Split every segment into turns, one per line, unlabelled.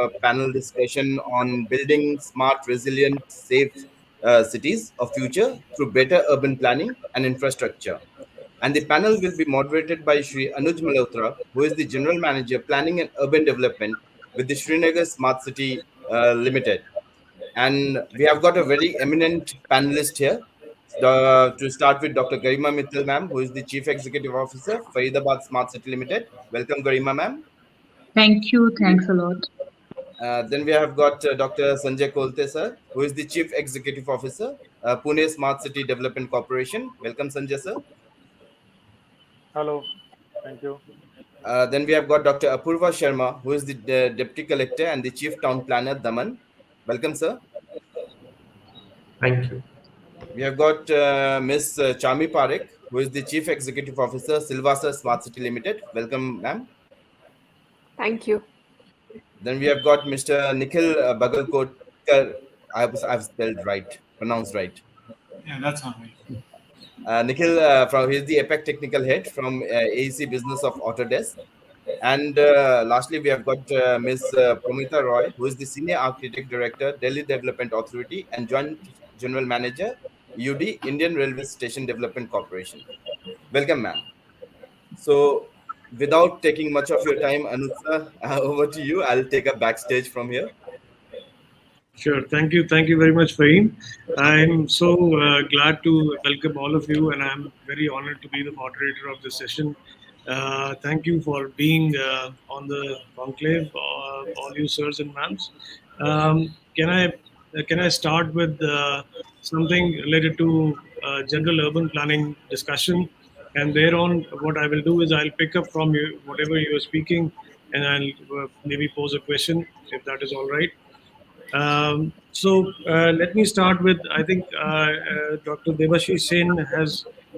a panel discussion on building smart, resilient, safe cities of future through better urban planning and infrastructure. And the panel will be moderated by Shri Anuj Malhotra, who is the General Manager, Planning and Urban Development with the Srinagar Smart City Limited. And we have got a very eminent panelist here. To start with Dr. Garima Mittal, ma'am, who is the Chief Executive Officer, Faridabad Smart City Limited. Welcome, Garima, ma'am.
Thank you. Thanks a lot.
Then we have got Dr. Sanjay Kolte, sir, who is the Chief Executive Officer, Pune Smart City Development Corporation. Welcome, Sanjay, sir.
Hello, thank you.
Then we have got Dr. Apurva Sharma, who is the Deputy Collector and the Chief Town Planner, Daman. Welcome, sir.
Thank you.
We have got Miss Charmie Parekh, who is the Chief Executive Officer, Silvassa Smart City Limited. Welcome, ma'am.
Thank you.
Then we have got Mr. Nikhil Bagalkotkar. I've spelled right, pronounced right.
Yeah, that's all right.
Nikhil, from he's the APAC Technical Head from AEC Business of Autodesk. And lastly, we have got Ms. Paromita Roy, who is the Senior Architect Director, Delhi Development Authority, and Joint General Manager, UD, Indian Railway Station Development Corporation. Welcome, ma'am. So, without taking much of your time, Anuj sir, over to you. I'll take a backstage from here.
Sure. Thank you. Thank you very much, Fahim. I'm so glad to welcome all of you, and I'm very honored to be the moderator of this session. Thank you for being on the conclave, all you sirs and ma'ams. Can I start with something related to general urban planning discussion, and thereon, what I will do is I'll pick up from you whatever you are speaking, and I'll maybe pose a question if that is all right. Let me start with, I think Dr. Debashis Sen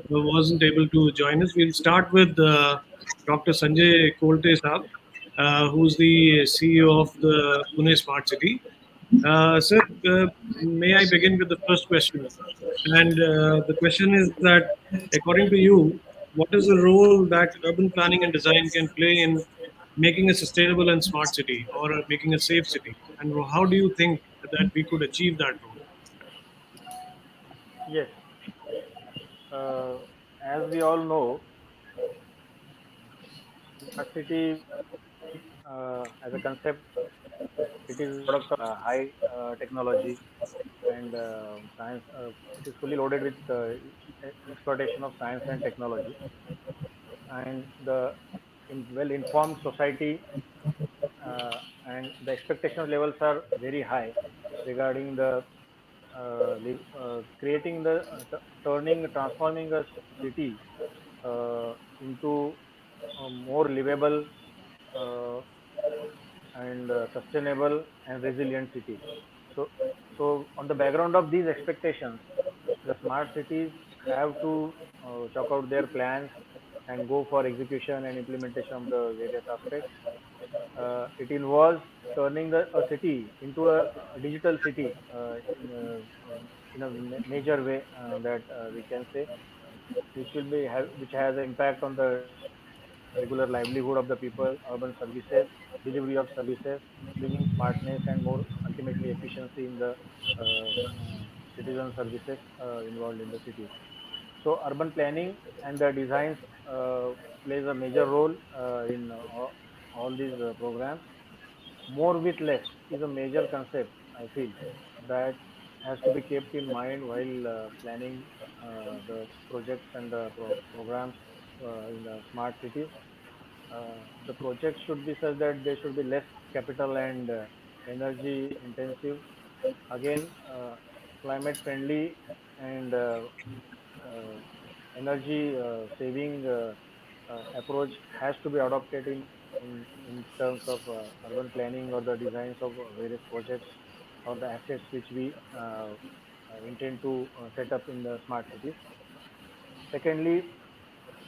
wasn't able to join us. We'll start with Dr. Sanjay Kolte Saab, who's the CEO of the Pune Smart City. Sir, may I begin with the first question? And the question is that, according to you, what is the role that urban planning and design can play in making a sustainable and smart city, or making a safe city? And how do you think that we could achieve that role?
Yes, as we all know, smart city as a concept, it is a product of high technology and science. It is fully loaded with exploitation of science and technology, and the well-informed society and the expectation levels are very high regarding the creating the transforming a city into a more livable uh, and sustainable and resilient city. So, so on the background of these expectations, the smart cities have to chalk out their plans and go for execution and implementation of the various aspects. It involves turning a city into a digital city in a major way that we can say, which has an impact on the regular livelihood of the people, urban services, delivery of services, bringing smartness and more ultimately efficiency in the citizen services involved in the cities. So urban planning and the designs plays a major role in all these programs. More with less is a major concept, I feel, that has to be kept in mind while planning the projects and the programs in the smart cities. The projects should be such that they should be less capital and energy intensive. Again, climate friendly and uh, energy saving approach has to be adopted in terms of urban planning or the designs of various projects or the assets which we intend to set up in the smart cities. Secondly,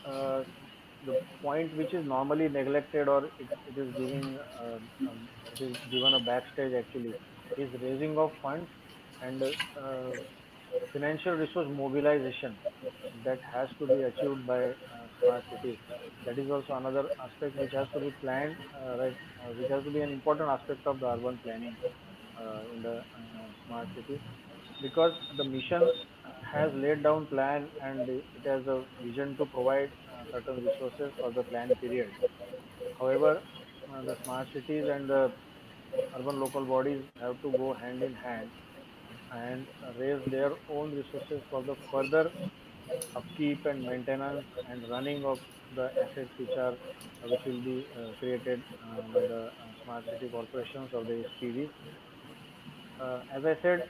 uh, the point which is normally neglected or it is giving it is given a backstage actually is raising of funds and financial resource mobilization that has to be achieved by smart cities. That is also another aspect which has to be planned, right? Which has to be an important aspect of the urban planning in the smart city, because the mission has laid down plan and it has a vision to provide certain resources for the plan period. However, the smart cities and the urban local bodies have to go hand in hand and raise their own resources for the further upkeep and maintenance and running of the assets which will be created by the smart city corporations or the SPVs. As I said,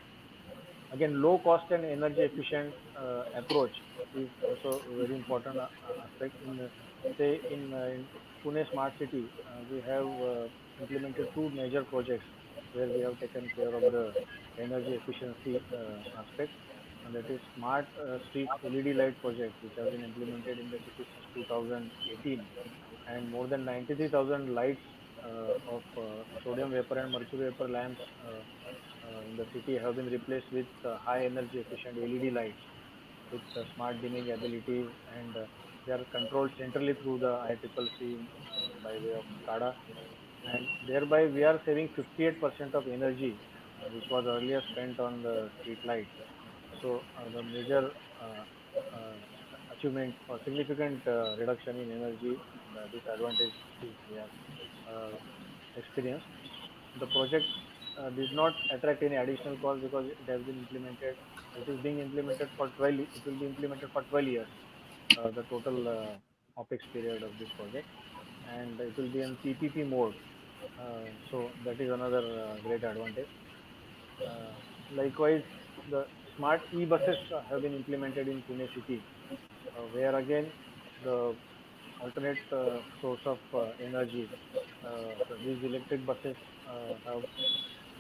again, low cost and energy efficient approach is also a very important aspect. Say in Pune smart city, we have implemented two major projects where we have taken care of the energy efficiency aspect, and that is smart street LED light project, which has been implemented in the city since 2018, and more than 93,000 lights of sodium vapor and mercury vapor lamps in the city have been replaced with high energy efficient LED lights with smart dimming abilities, and they are controlled centrally through the ICCC by way of SCADA, and thereby we are saving 58% of energy which was earlier spent on the street lights. So the major uh, uh, achievement or significant reduction in energy and disadvantage is we have uh, experienced. The project did not attract any additional cost because it has been implemented. It is being implemented for 12. It will be implemented for 12 years. The total OPEX period of this project, and it will be in PPP mode. So that is another great advantage. Uh, Likewise, the smart e-buses have been implemented in Pune city, where again the alternate source of energy. These electric buses have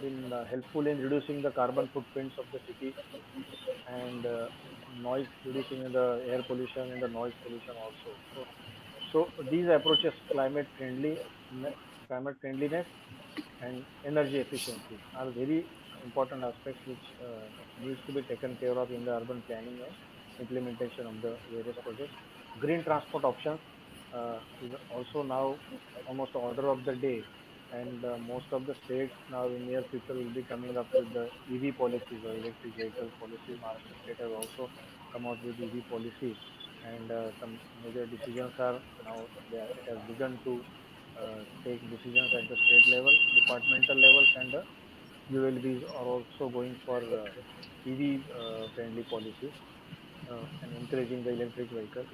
been helpful in reducing the carbon footprints of the city and noise, reducing the air pollution and the noise pollution also. So these approaches, climate friendliness and energy efficiency, are very important aspects which needs to be taken care of in the urban planning and implementation of the various projects. Green transport options is also now almost order of the day, and most of the states now in near future will be coming up with the EV policies or electric vehicle policies. Maharashtra state has also come out with EV policy, and some major decisions are now it has begun to take decisions at the state level, departmental levels, and the ULBs are also going for EV friendly policies and encouraging the electric vehicle.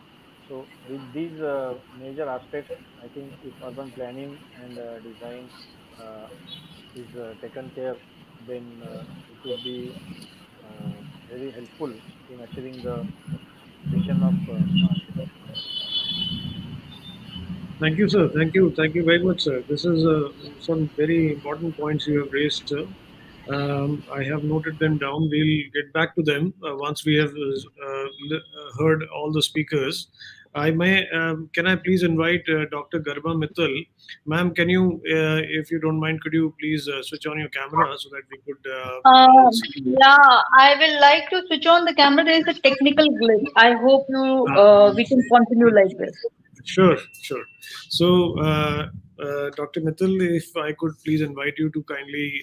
So with these major aspects, I think if urban planning and design uh, is taken care, then it would be very helpful in achieving the vision of smart city.
Thank you, sir. Thank you. Thank you very much, sir. This is some very important points you have raised, sir. I have noted them down. We'll get back to them once we have heard all the speakers. Can I please invite Dr. Garima Mittal? Ma'am, can you, if you don't mind, could you please switch on your camera so that we could see you?
Yeah, I will like to switch on the camera. There is a technical glitch. I hope you
Ah,
we can continue like this.
sure, sure. So, Dr. Mittal, if I could please invite you to kindly,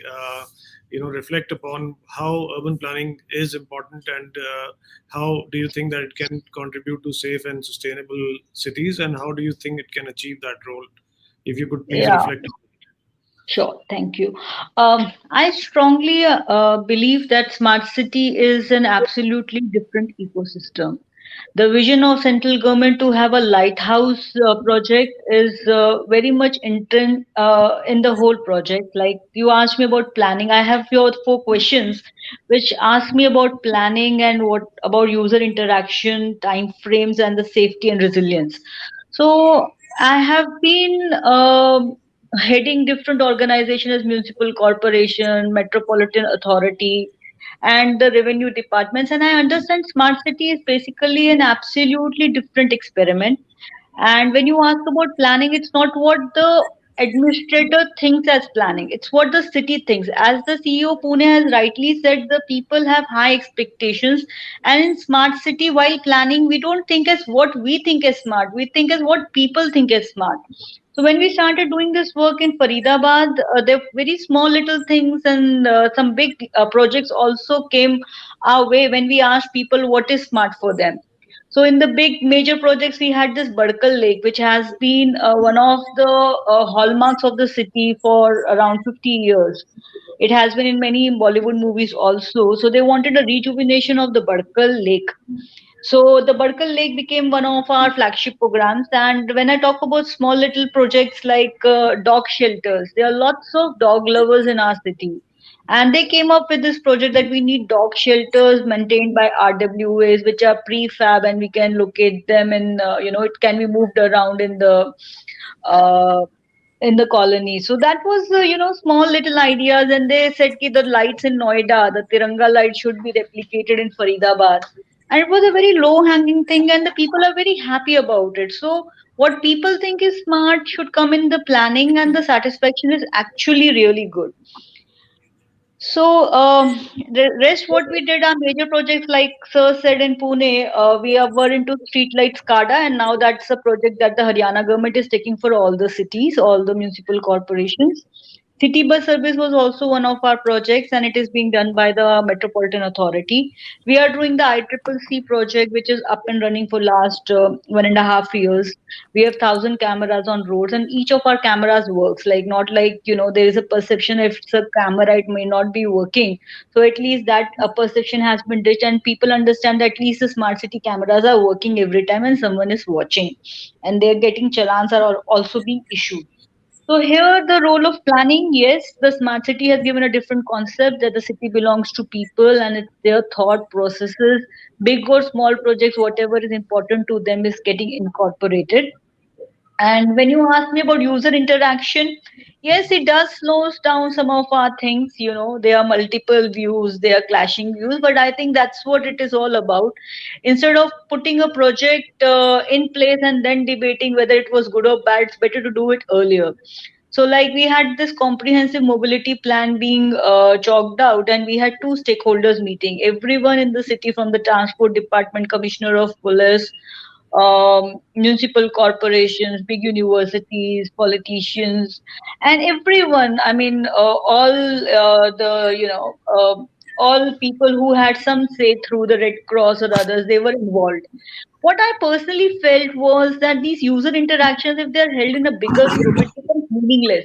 reflect upon how urban planning is important and how do you think that it can contribute to safe and sustainable cities, and how do you think it can achieve that role? If you could please
Yeah.
reflect.
Sure, thank you. I strongly believe that smart city is an absolutely different ecosystem. The vision of central government to have a lighthouse project is very much in the whole project. Like you asked me about planning, I have your four questions, which ask me about planning and what about user interaction, time frames, and the safety and resilience. So I have been heading different organizations as municipal corporation, metropolitan authority, and the revenue departments. And I understand smart city is basically an absolutely different experiment. And when you ask about planning, it's not what the administrator thinks as planning. It's what the city thinks. As the CEO Pune has rightly said, the people have high expectations. And in smart city, while planning, we don't think as what we think is smart. We think as what people think is smart. So when we started doing this work in Faridabad, there were very small little things, and some big projects also came our way when we asked people what is smart for them. So in the big major projects, we had this Badkal Lake, which has been one of the hallmarks of the city for around 50 years. It has been in many Bollywood movies also. So they wanted a rejuvenation of the Badkal Lake. So the Badkal Lake became one of our flagship programs. And when I talk about small little projects like dog shelters, there are lots of dog lovers in our city. And they came up with this project that we need dog shelters maintained by RWAs, which are prefab, and we can locate them in, it can be moved around uh, in the colony. So that was, small little ideas. And they said ki the lights in Noida, the Tiranga light should be replicated in Faridabad. And it was a very low hanging thing, and the people are very happy about it. So what people think is smart should come in the planning, and the satisfaction is actually really good. So, the rest what we did are major projects like Sir said in Pune. Were into streetlight SCADA, and now that's a project that the Haryana government is taking for all the cities, all the municipal corporations. City bus service was also one of our projects, and it is being done by the Metropolitan Authority. We are doing the ICCC project, which is up and running for last 1.5 years. We have 1,000 cameras on roads, and each of our cameras works. Like not like there is a perception if it's a camera, it may not be working. So at least that perception has been ditched, and people understand that at least the smart city cameras are working every time, and someone is watching, and they're getting challans are also being issued. So here the role of planning, yes, the smart city has given a different concept that the city belongs to people and it's their thought processes. Big or small projects, whatever is important to them is getting incorporated. And when you ask me about user interaction, yes, it does slows down some of our things. There are multiple views, there are clashing views, but I think that's what it is all about. Instead of putting a project in place and then debating whether it was good or bad, it's better to do it earlier. So, like we had this comprehensive mobility plan being chalked out, and we had two stakeholders meeting. Everyone in the city, from the transport department, commissioner of police, municipal corporations, big universities, politicians, and everyone. I mean, all people who had some say through the Red Cross or others, they were involved. What I personally felt was that these user interactions, if they're held in a bigger group, it becomes meaningless.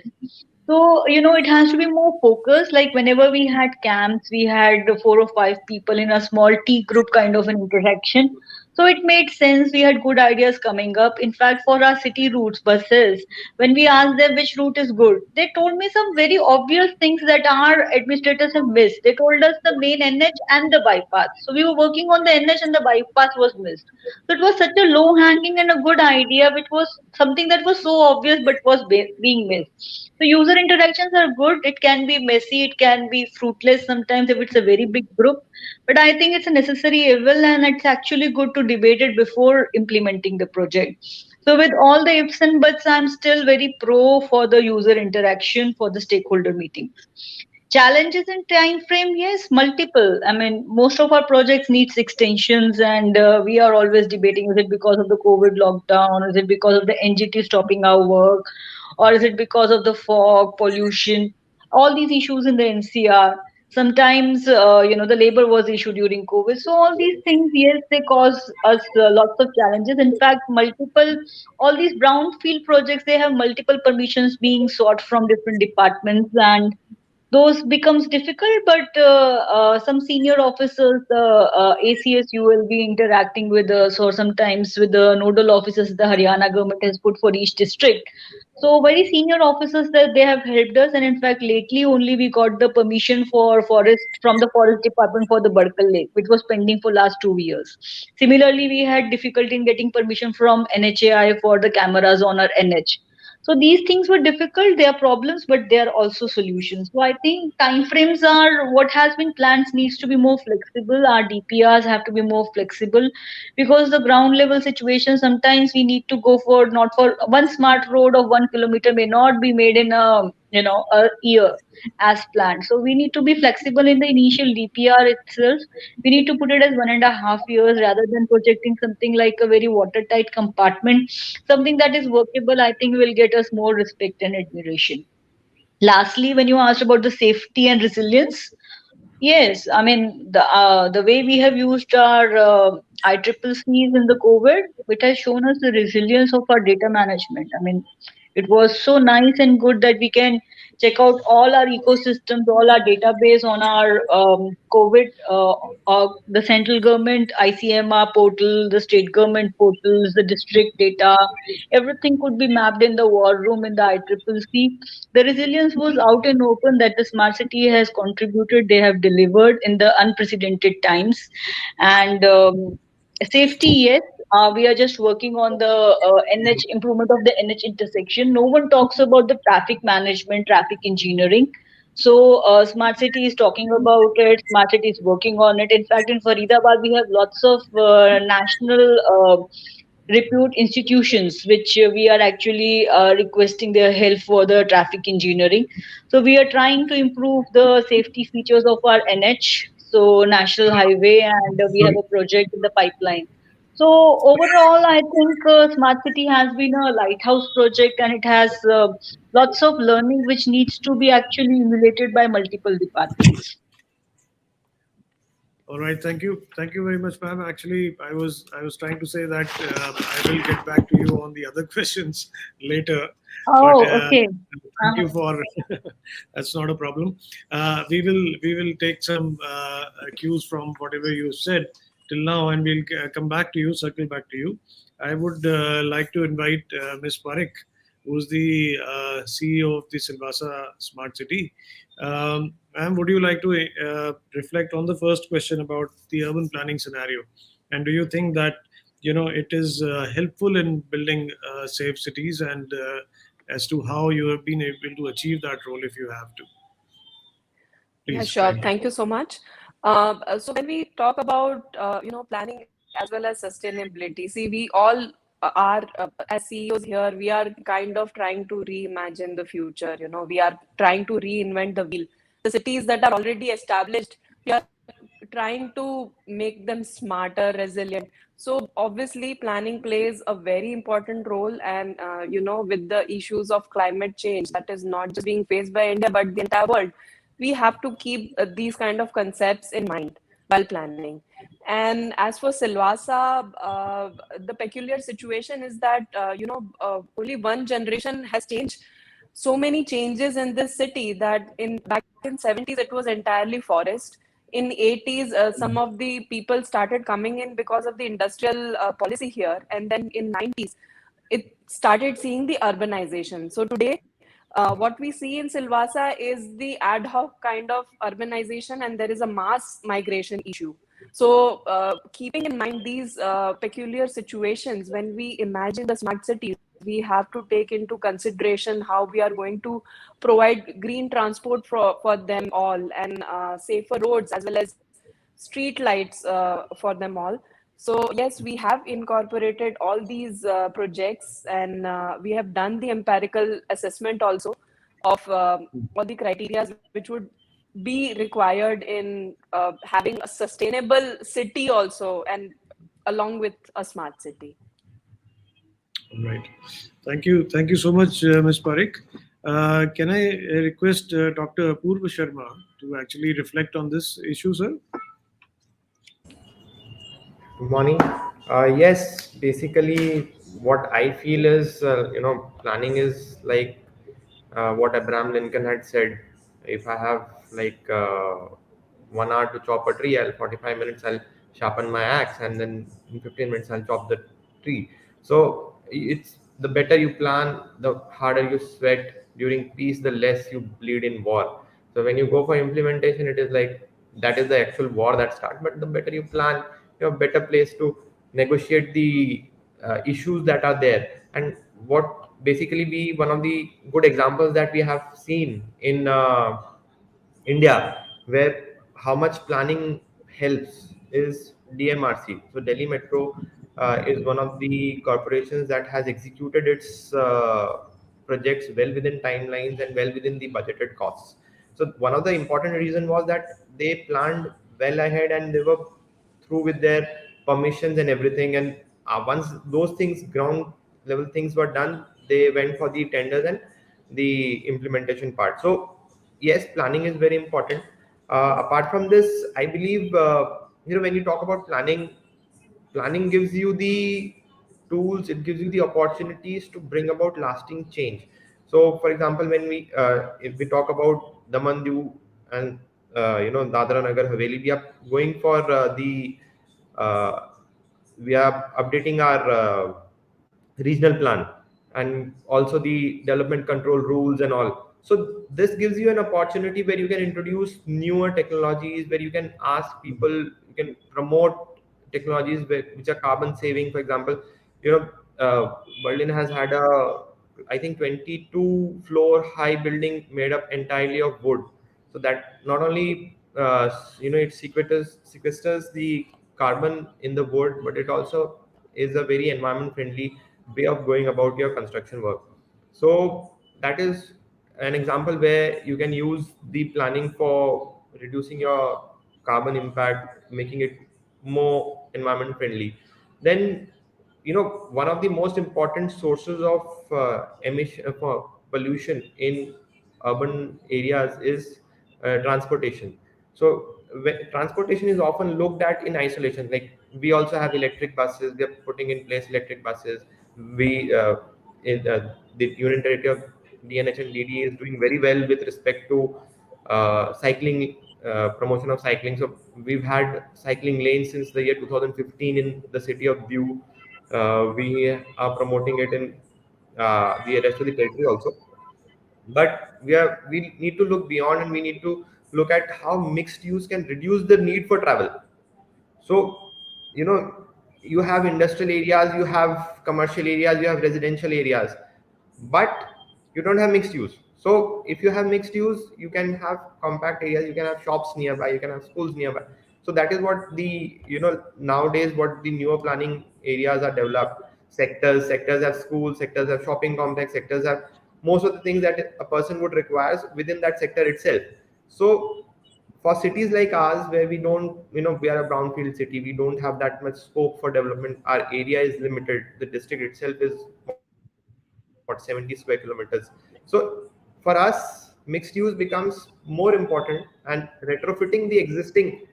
So, it has to be more focused. Like whenever we had camps, we had 4 or 5 people in a small T group kind of an interaction. So it made sense. We had good ideas coming up. In fact, for our city routes buses, when we asked them which route is good, they told me some very obvious things that our administrators have missed. They told us the main NH and the bypass. So we were working on the NH and the bypass was missed. So it was such a low hanging and a good idea, which was something that was so obvious but was being missed. So user interactions are good. It can be messy, it can be fruitless sometimes if it's a very big group. But I think it's a necessary evil, and it's actually good to debate it before implementing the project. So with all the ifs and buts, I'm still very pro for the user interaction for the stakeholder meetings. Challenges in time frame, yes, multiple. I mean, most of our projects needs extensions, and we are always debating: is it because of the COVID lockdown? Is it because of the NGT stopping our work, or is it because of the fog, pollution? All these issues in the NCR. Sometimes, the labor was issued during COVID. So all these things, yes, they cause us lots of challenges. In fact, all these brownfield projects, they have multiple permissions being sought from different departments, and those becomes difficult, but some senior officers, the ACSU will be interacting with us, or sometimes with the nodal officers the Haryana government has put for each district. So very senior officers that they have helped us, and in fact lately only we got the permission for forest from the forest department for the Badkal Lake, which was pending for last 2 years. Similarly, we had difficulty in getting permission from NHAI for the cameras on our NH. So these things were difficult. They are problems, but they are also solutions. So I think timeframes are what has been planned needs to be more flexible. Our DPRs have to be more flexible because the ground level situation sometimes we need to go for not for one smart road of 1 kilometer may not be made in a year as planned. So we need to be flexible in the initial DPR itself. We need to put it as 1.5 years rather than projecting something like a very watertight compartment. Something that is workable, I think, will get us more respect and admiration. Lastly, when you asked about the safety and resilience, yes, I mean the way we have used our ICCCs in the COVID, it has shown us the resilience of our data management. I mean, it was so nice and good that we can check out all our ecosystems, all our database on our COVID, the central government ICMR portal, the state government portals, the district data. Everything could be mapped in the war room in the ICCC. The resilience was out and open that the smart city has contributed. They have delivered in the unprecedented times, and safety. Yes, we are just working on the NH improvement of the NH intersection. No one talks about the traffic management, traffic engineering. So smart city is talking about it. Smart city is working on it. In fact, in Faridabad, we have lots of national repute institutions which we are actually requesting their help for the traffic engineering. So we are trying to improve the safety features of our NH, so national highway, and we have a project in the pipeline. So overall, I think smart city has been a lighthouse project, and it has lots of learning which needs to be actually emulated by multiple departments.
All right, thank you very much, ma'am. Actually, I was trying to say that I will get back to you on the other questions later, but
Oh, okay.
thank you for that's not a problem. We will take some cues from whatever you said till now, and we'll come back to you, circle back to you. I would like to invite Ms. Parekh, who's the CEO of the Silvassa Smart City. Ma'am, would you like to reflect on the first question about the urban planning scenario? And do you think that it is helpful in building safe cities, and as to how you have been able to achieve that role, if you have to,
Yeah,
please
sure.
kindly.
Thank you so much. So when we talk about planning as well as sustainability, see, we all are as CEOs here, we are kind of trying to reimagine the future. We are trying to reinvent the wheel. The cities that are already established, we are trying to make them smarter, resilient. So obviously, planning plays a very important role, and with the issues of climate change that is not just being faced by India but the entire world, we have to keep these kind of concepts in mind while planning. And as for Silvassa, the peculiar situation is that only one generation has changed so many changes in this city that in back in 70s it was entirely forest. In 80s, some of the people started coming in because of the industrial policy here, and then in 90s it started seeing the urbanization. So today, what we see in Silvassa is the ad hoc kind of urbanization, and there is a mass migration issue. So, keeping in mind these peculiar situations, when we imagine the smart cities, we have to take into consideration how we are going to provide green transport for them all, and safer roads as well as street lights for them all. So yes, we have incorporated all these projects, and we have done the empirical assessment also of all the criteria which would be required in having a sustainable city also, and along with a smart city.
All right. Thank you so much, Ms. Parekh. Can I request Dr. Apurva Sharma to actually reflect on this issue, sir?
Good morning. Yes, basically, what I feel is, planning is like what Abraham Lincoln had said. If I have like 1 hour to chop a tree, 45 minutes I'll sharpen my axe, and then in 15 minutes I'll chop the tree. So it's the better you plan, the harder you sweat during peace, the less you bleed in war. So when you go for implementation, it is like that is the actual war that starts. But the better you plan, you have better place to negotiate the issues that are there. And what basically be one of the good examples that we have seen in India, where how much planning helps is DMRC. So Delhi Metro is one of the corporations that has executed its projects well within timelines and well within the budgeted costs. So one of the important reason was that they planned well ahead and they were through with their permissions and everything. And once those things, ground level things were done, they went for the tenders and the implementation part. So yes, planning is very important. Apart from this, I believe when you talk about planning, planning gives you the tools, it gives you the opportunities to bring about lasting change. So for example, when we if we talk about Daman and Dadra Nagar Haveli, we are going for the uh, we are updating our regional plan and also the development control rules and all. So this gives you an opportunity where you can introduce newer technologies, where you can ask people, you can promote technologies which are carbon saving. For example, Berlin has had a, I think, 22 floor high building made up entirely of wood. So that not only it sequesters the carbon in the wood, but it also is a very environment friendly way of going about your construction work. So that is an example where you can use the planning for reducing your carbon impact, making it more environment friendly. Then, one of the most important sources of emission for pollution in urban areas is transportation. So transportation is often looked at in isolation. Like, we also have electric buses, we are putting in place electric buses. We The Union Territory of DNH and DD is doing very well with respect to cycling, promotion of cycling. So we've had cycling lanes since the year 2015 in the city of Diu. We are promoting it in the rest of the territory also. But we need to look beyond, and we need to look at how mixed use can reduce the need for travel. So, you have industrial areas, you have commercial areas, you have residential areas, but you don't have mixed use. So, if you have mixed use, you can have compact areas, you can have shops nearby, you can have schools nearby. So that is what nowadays what the newer planning areas are developed. Sectors have schools, sectors have shopping complex, sectors have most of the things that a person would require within that sector itself. So for cities like ours, where we don't, we are a brownfield city, we don't have that much scope for development. Our area is limited. The district itself is what, 70 square kilometers. So for us, mixed use becomes more important, and retrofitting the existing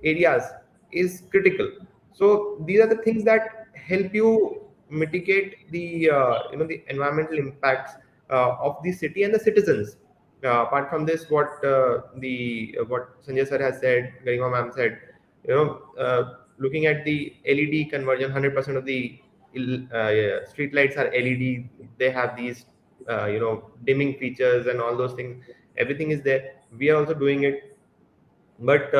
areas is critical. So these are the things that help you mitigate the environmental impacts of the city and the citizens. Apart from this, what Sanjay sir has said, Garima ma'am said, looking at the LED conversion, 100% of the street lights are LED. They have these dimming features and all those things. Everything is there. We are also doing it. But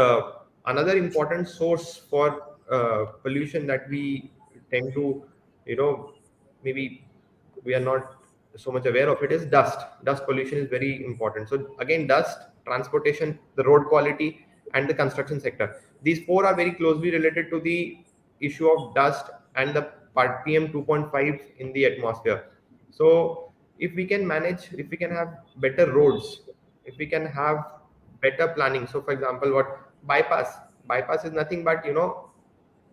another important source for pollution that we tend to, maybe we are not so much aware of it, is dust. Dust pollution is very important. So again, dust, transportation, the road quality, and the construction sector. These four are very closely related to the issue of dust and the part PM 2.5 in the atmosphere. So if we can have better roads, if we can have better planning. So for example, what bypass is nothing but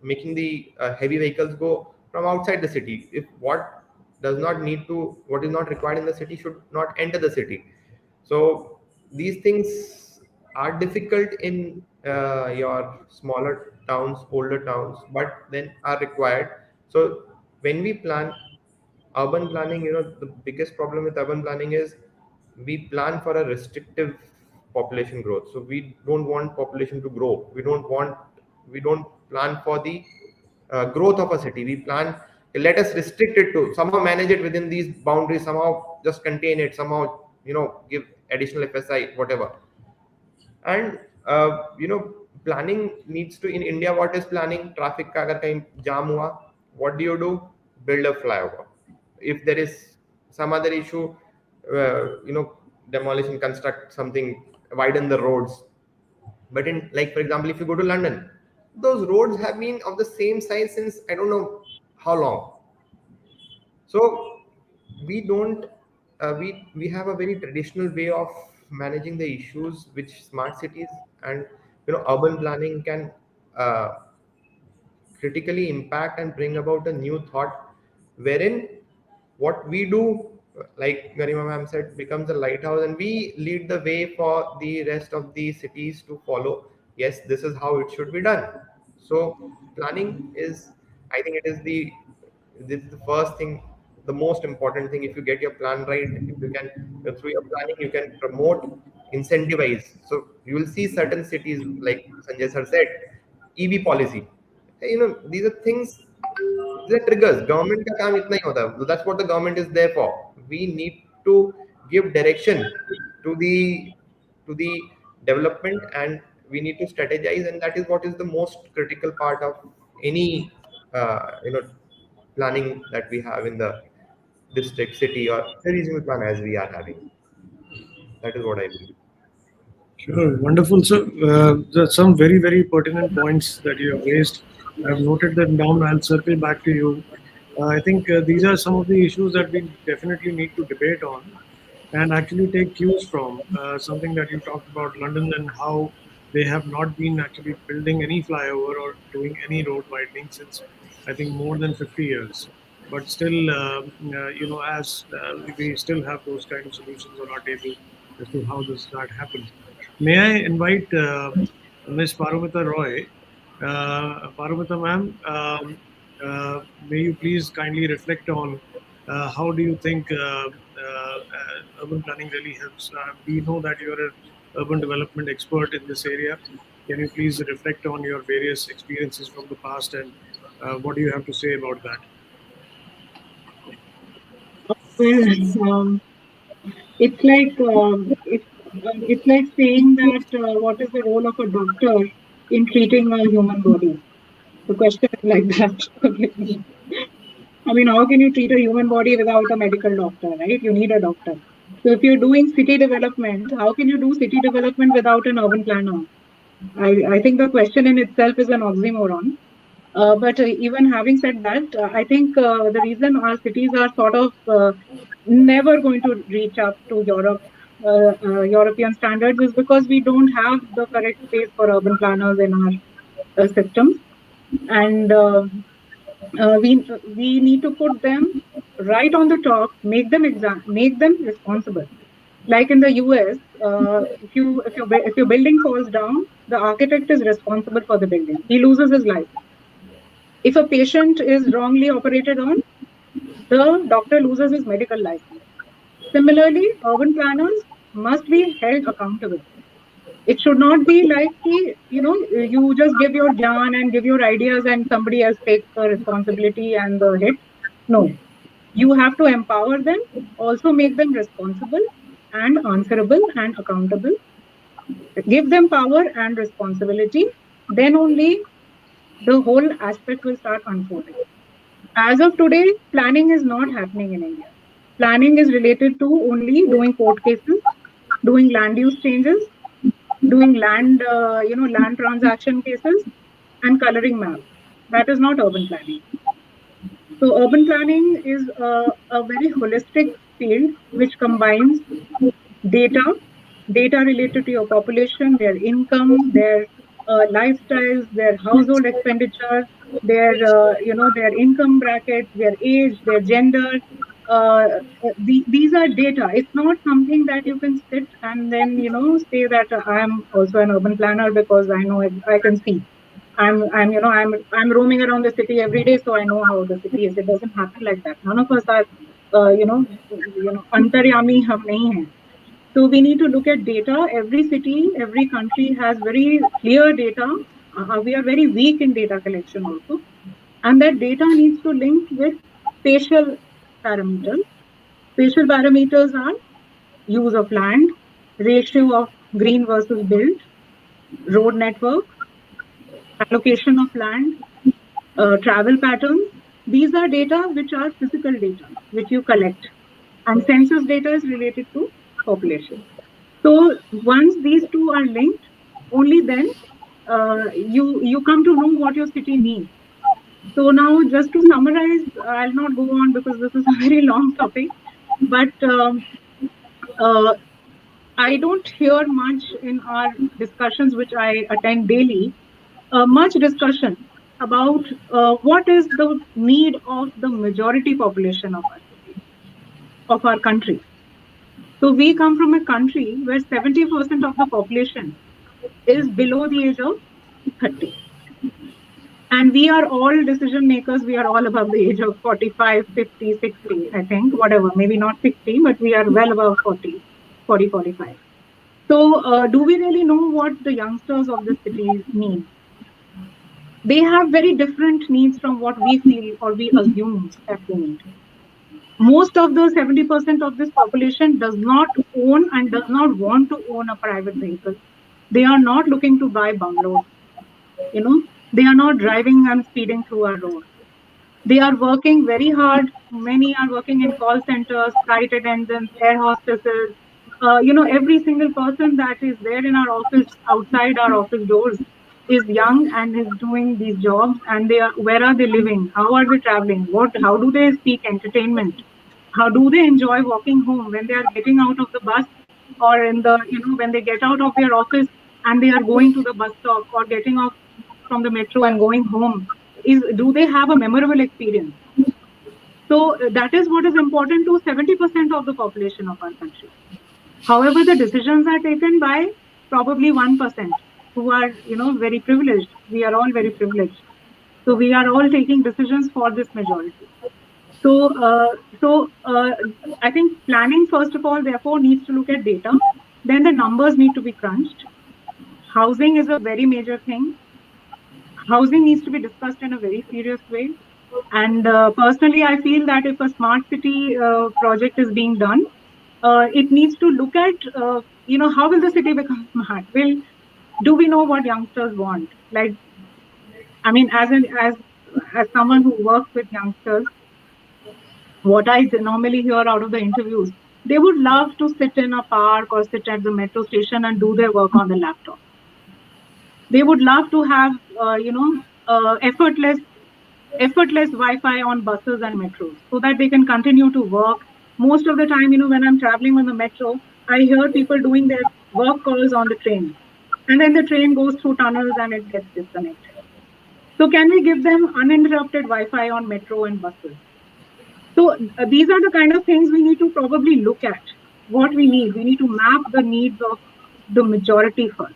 making the heavy vehicles go from outside the city. If what is not required in the city should not enter the city. So these things are difficult in your smaller towns, older towns, but then are required. So when we plan urban planning, the biggest problem with urban planning is we plan for a restrictive population growth. So we don't want population to grow. We don't plan for the growth of a city. We plan, let us restrict it to somehow manage it within these boundaries, somehow just contain it, somehow give additional FSI, whatever. And planning needs to, in India, what is planning? Traffic ka agar kahin jam hua, what do? Build a flyover. If there is some other issue, demolition, construct something, widen the roads. But in, like, for example, if you go to London, those roads have been of the same size since I don't know how long. So we don't we have a very traditional way of managing the issues which smart cities and urban planning can uh, critically impact and bring about a new thought wherein what we do, like Garima ma'am said, becomes a lighthouse and we lead the way for the rest of the cities to follow. Yes, this is how it should be done. So planning is, I think it is this is the first thing, the most important thing. If you get your plan right, if you can, through your planning, you can promote, incentivize. So you will see certain cities, like Sanjay sir said, EV policy. These are things, these are triggers. Government का काम इतना ही होता है. That's what the government is there for. We need to give direction to the development, and we need to strategize, and that is what is the most critical part of any uh, you know planning that we have in the district, city, or the regional plan as we are having. That is what I believe.
Sure, wonderful. So, there's some very, very pertinent points that you have raised. I've noted them down. I'll circle back to you. I think these are some of the issues that we definitely need to debate on and actually take cues from. Something that you talked about London and how they have not been actually building any flyover or doing any road widening since I think more than 50 years. But still, as we still have those kind of solutions on our table as to how this that happen. May I invite Ms. Paromita Roy? Paromita ma'am, may you please kindly reflect on how do you think urban planning really helps? We know that you're an urban development expert in this area. Can you please reflect on your various experiences from the past and what do you have to say about that?
Well, it's like it's like saying that what is the role of a doctor in treating a human body? The question is like that. I mean, how can you treat a human body without a medical doctor, right? You need a doctor. So if you're doing city development, how can you do city development without an urban planner? I think the question in itself is an oxymoron. But even having said that, I think the reason our cities are sort of never going to reach up to European standards is because we don't have the correct space for urban planners in our systems, and we need to put them right on the top, make them responsible. Like in the US, if your building falls down, the architect is responsible for the building. He loses his license. If a patient is wrongly operated on, the doctor loses his medical license. Similarly, urban planners must be held accountable. It should not be like, you just give your jaan and give your ideas and somebody else takes the responsibility and the hit. No, you have to empower them, also make them responsible and answerable and accountable. Give them power and responsibility. Then only the whole aspect will start unfolding. As of today, planning is not happening in India. Planning is related to only doing court cases, doing land use changes, doing land transaction cases, and coloring maps. That is not urban planning. So urban planning is a very holistic field which combines data, data related to your population, their income, their lifestyles, their household expenditure, their income brackets, their age, their gender. These are data. It's not something that you can sit and then say that I'm also an urban planner because I know I can see. I'm roaming around the city every day, so I know how the city is. It doesn't happen like that. None of us are antaryami hum nahi hain. So we need to look at data. Every city, every country has very clear data. We are very weak in data collection also. And that data needs to link with spatial parameters. Spatial parameters are use of land, ratio of green versus built, road network, allocation of land, travel patterns. These are data which are physical data, which you collect. and census data is related to population. So once these two are linked, only then you come to know what your city needs. So now, just to summarize, I'll not go on because this is a very long topic, but uh, I don't hear much in our discussions, which I attend daily, much discussion about what is the need of the majority population of our city, of our country. So we come from a country where 70% of the population is below the age of 30. And we are all decision makers. We are all above the age of 45, 50, 60, I think, whatever, maybe not 60, but we are well above 40, 40, 45. So, do we really know what the youngsters of the cities need? They have very different needs from what we feel or we assume that they need. Most of the 70% of this population does not own and does not want to own a private vehicle. They are not looking to buy bungalows. You know, they are not driving and speeding through our roads. They are working very hard. Many are working in call centers, flight attendants, air hostesses. Every single person that is there in our office, outside our office doors, is young and is doing these jobs. And they are, where are they living? How are they traveling? How do they seek entertainment? How do they enjoy walking home when they are getting out of the bus, or when they get out of their office and they are going to the bus stop or getting off from the metro and going home? Do they have a memorable experience? So that is what is important to 70% of the population of our country. However, the decisions are taken by probably 1% who are, very privileged. We are all very privileged. So we are all taking decisions for this majority. So, I think planning, first of all, therefore, needs to look at data. Then the numbers need to be crunched. Housing is a very major thing. Housing needs to be discussed in a very serious way. And personally, I feel that if a smart city project is being done, it needs to look at, how will the city become smart? Do we know what youngsters want? Like, I mean, as someone who works with youngsters, what I normally hear out of the interviews, they would love to sit in a park or sit at the metro station and do their work on the laptop. They would love to have, effortless Wi-Fi on buses and metros so that they can continue to work. Most of the time, when I'm traveling on the metro, I hear people doing their work calls on the train. And then the train goes through tunnels and it gets disconnected. So can we give them uninterrupted Wi-Fi on metro and buses? So these are the kind of things we need to probably look at. What we need. We need to map the needs of the majority first,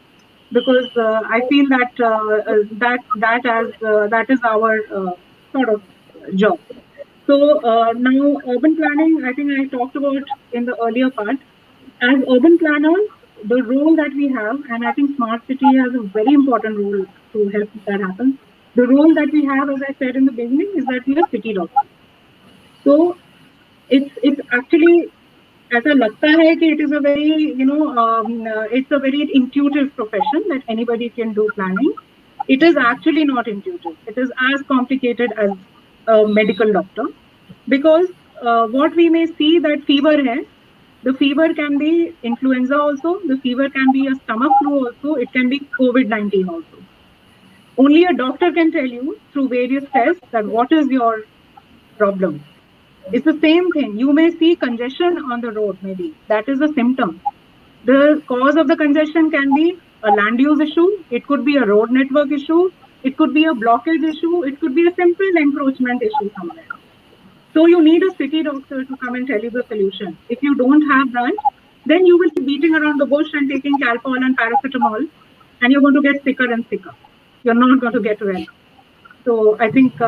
because I feel that is our sort of job. So now urban planning, I think I talked about in the earlier part. As urban planners, the role that we have, and I think smart city has a very important role to help that happen. The role that we have, as I said in the beginning, is that we are city doctors. So it's actually ऐसा लगता है कि it is a very it's a very intuitive profession that anybody can do planning. It is actually not intuitive. It is as complicated as a medical doctor, because what we may see that fever hai, the fever can be influenza also, the fever can be a stomach flu also, it can be COVID-19 also. Only a doctor can tell you through various tests that what is your problem. It's the same thing. You may see congestion on the road, maybe. That is a symptom. The cause of the congestion can be a land use issue. It could be a road network issue. It could be a blockage issue. It could be a simple encroachment issue somewhere. So you need a city doctor to come and tell you the solution. If you don't have that, then you will be beating around the bush and taking Calpol and paracetamol, and you're going to get sicker and sicker. You're not going to get well. So I think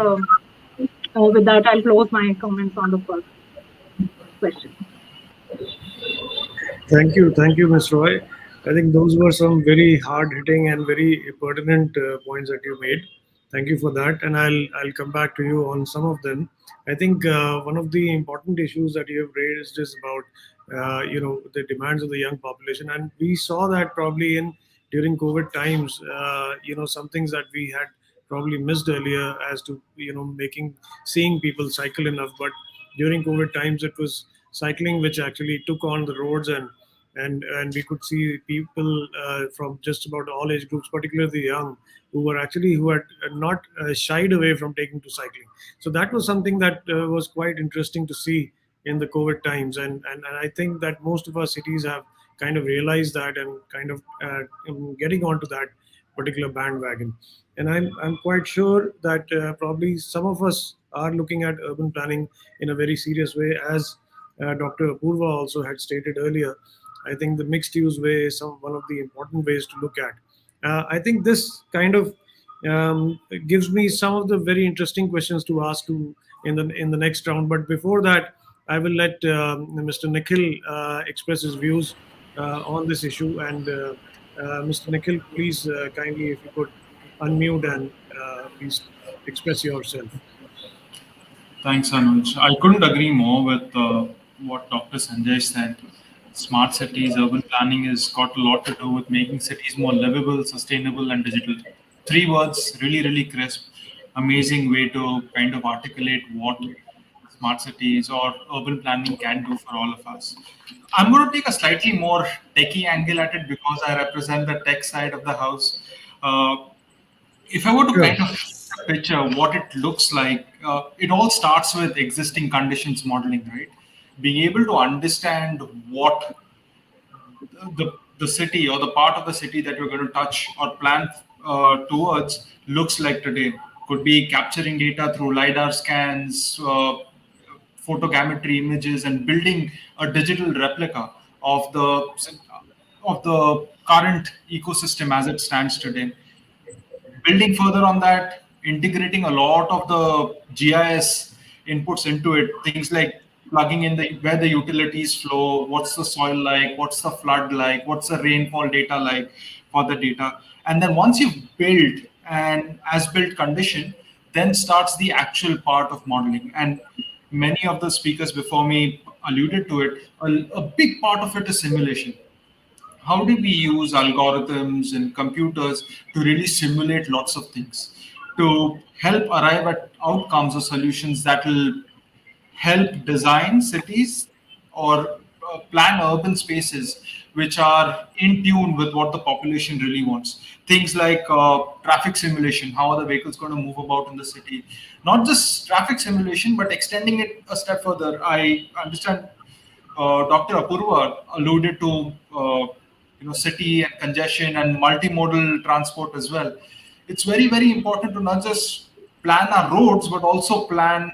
with that, I'll close my comments on the first question.
Thank you, Ms. Roy. I think those were some very hard-hitting and very pertinent points that you made. Thank you for that, and I'll come back to you on some of them. I think one of the important issues that you have raised is about the demands of the young population, and we saw that probably in during COVID times. Some things that we had probably missed earlier as to making seeing people cycle enough, but during COVID times it was cycling, which actually took on the roads, and we could see people from just about all age groups, particularly the young, who had not shied away from taking to cycling. So that was something that was quite interesting to see in the COVID times, and I think that most of our cities have kind of realized that and kind of getting onto that particular bandwagon. And I'm quite sure that probably some of us are looking at urban planning in a very serious way, as Dr. Apurva also had stated earlier. I think the mixed use way is one of the important ways to look at. I think this kind of gives me some of the very interesting questions to ask to in the next round. But before that, I will let Mr. Nikhil express his views on this issue. And Mr. Nikhil, please kindly, if you could unmute and please express yourself.
Thanks, Anuj. I couldn't agree more with what Dr. Sanjay said. Smart cities, urban planning has got a lot to do with making cities more livable, sustainable, and digital. Three words, really, really crisp. Amazing way to kind of articulate what smart cities or urban planning can do for all of us. I'm going to take a slightly more techie angle at it because I represent the tech side of the house. Uh, if I were to
Sure.
kind of picture what it looks like, it all starts with existing conditions modeling, right? Being able to understand what the city or the part of the city that you're going to touch or plan towards looks like today. Could be capturing data through LiDAR scans, photogrammetry images, and building a digital replica of the current ecosystem as it stands today. Building further on that, integrating a lot of the GIS inputs into it, things like plugging in the where the utilities flow, what's the soil like, what's the flood like, what's the rainfall data like for the data. And then once you've built an as-built condition, then starts the actual part of modeling. And many of the speakers before me alluded to it. A big part of it is simulation. How do we use algorithms and computers to really simulate lots of things to help arrive at outcomes or solutions that will help design cities or plan urban spaces which are in tune with what the population really wants. Things like traffic simulation, how are the vehicles going to move about in the city? Not just traffic simulation, but extending it a step further. I understand Dr. Apurva alluded to city and congestion and multimodal transport as well. It's very, very important to not just plan our roads, but also plan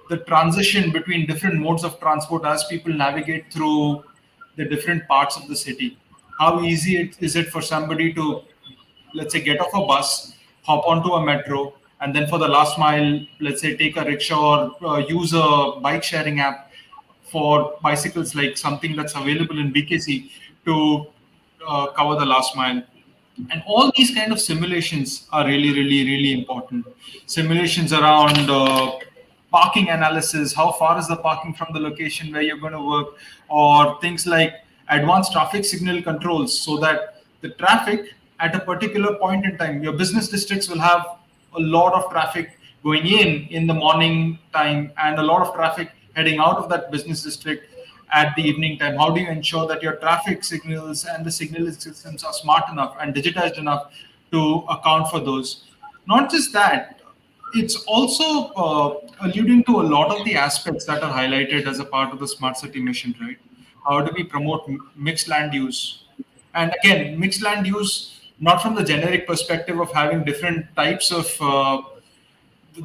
the transition between different modes of transport as people navigate through the different parts of the city. How easy is it for somebody to, let's say, get off a bus, hop onto a metro, and then for the last mile, let's say, take a rickshaw or use a bike sharing app for bicycles, like something that's available in BKC to cover the last mile. And all these kind of simulations are really, really, really important. Simulations around parking analysis, how far is the parking from the location where you're going to work, or things like advanced traffic signal controls, so that the traffic at a particular point in time, your business districts will have a lot of traffic going in the morning time and a lot of traffic heading out of that business district at the evening time. How do you ensure that your traffic signals and the signaling systems are smart enough and digitized enough to account for those? Not just that, it's also alluding to a lot of the aspects that are highlighted as a part of the smart city mission, right? How do we promote mixed land use? And again, mixed land use, not from the generic perspective of having different types of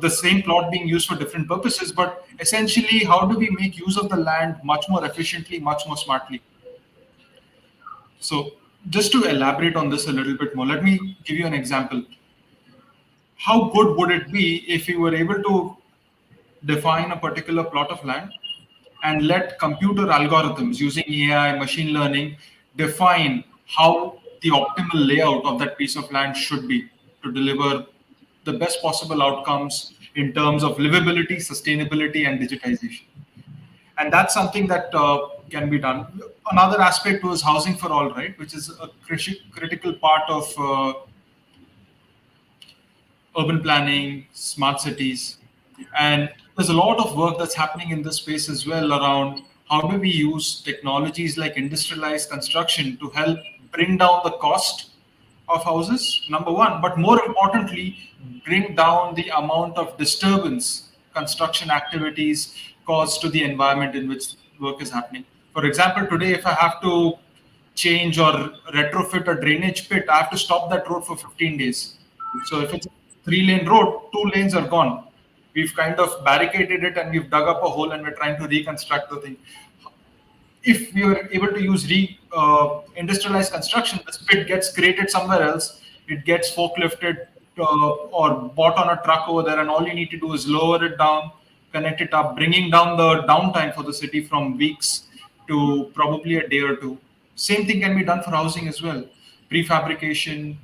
the same plot being used for different purposes, but essentially, how do we make use of the land much more efficiently, much more smartly? So, just to elaborate on this a little bit more, let me give you an example. How good would it be if we were able to define a particular plot of land and let computer algorithms using AI, machine learning, define how the optimal layout of that piece of land should be to deliver the best possible outcomes in terms of livability, sustainability, and digitization. And that's something that can be done. Another aspect was housing for all, right, which is a critical part of urban planning, smart cities. And there's a lot of work that's happening in this space as well around how do we use technologies like industrialized construction to help bring down the cost of houses, number one, but more importantly, bring down the amount of disturbance construction activities cause to the environment in which work is happening. For example, today, if I have to change or retrofit a drainage pit, I have to stop that road for 15 days. So if it's a 3-lane road, 2 lanes are gone. We've kind of barricaded it and we've dug up a hole and we're trying to reconstruct the thing. If we were able to use industrialized construction, this pit gets created somewhere else. It gets forklifted or bought on a truck over there, and all you need to do is lower it down, connect it up, bringing down the downtime for the city from weeks to probably a day or two. Same thing can be done for housing as well. Prefabrication,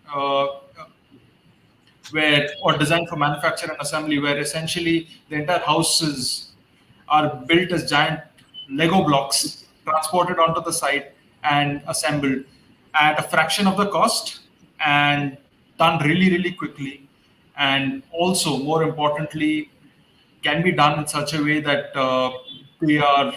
where or design for manufacture and assembly, where essentially the entire houses are built as giant Lego blocks, transported onto the site and assembled at a fraction of the cost and done really, really quickly. And also, more importantly, can be done in such a way that they are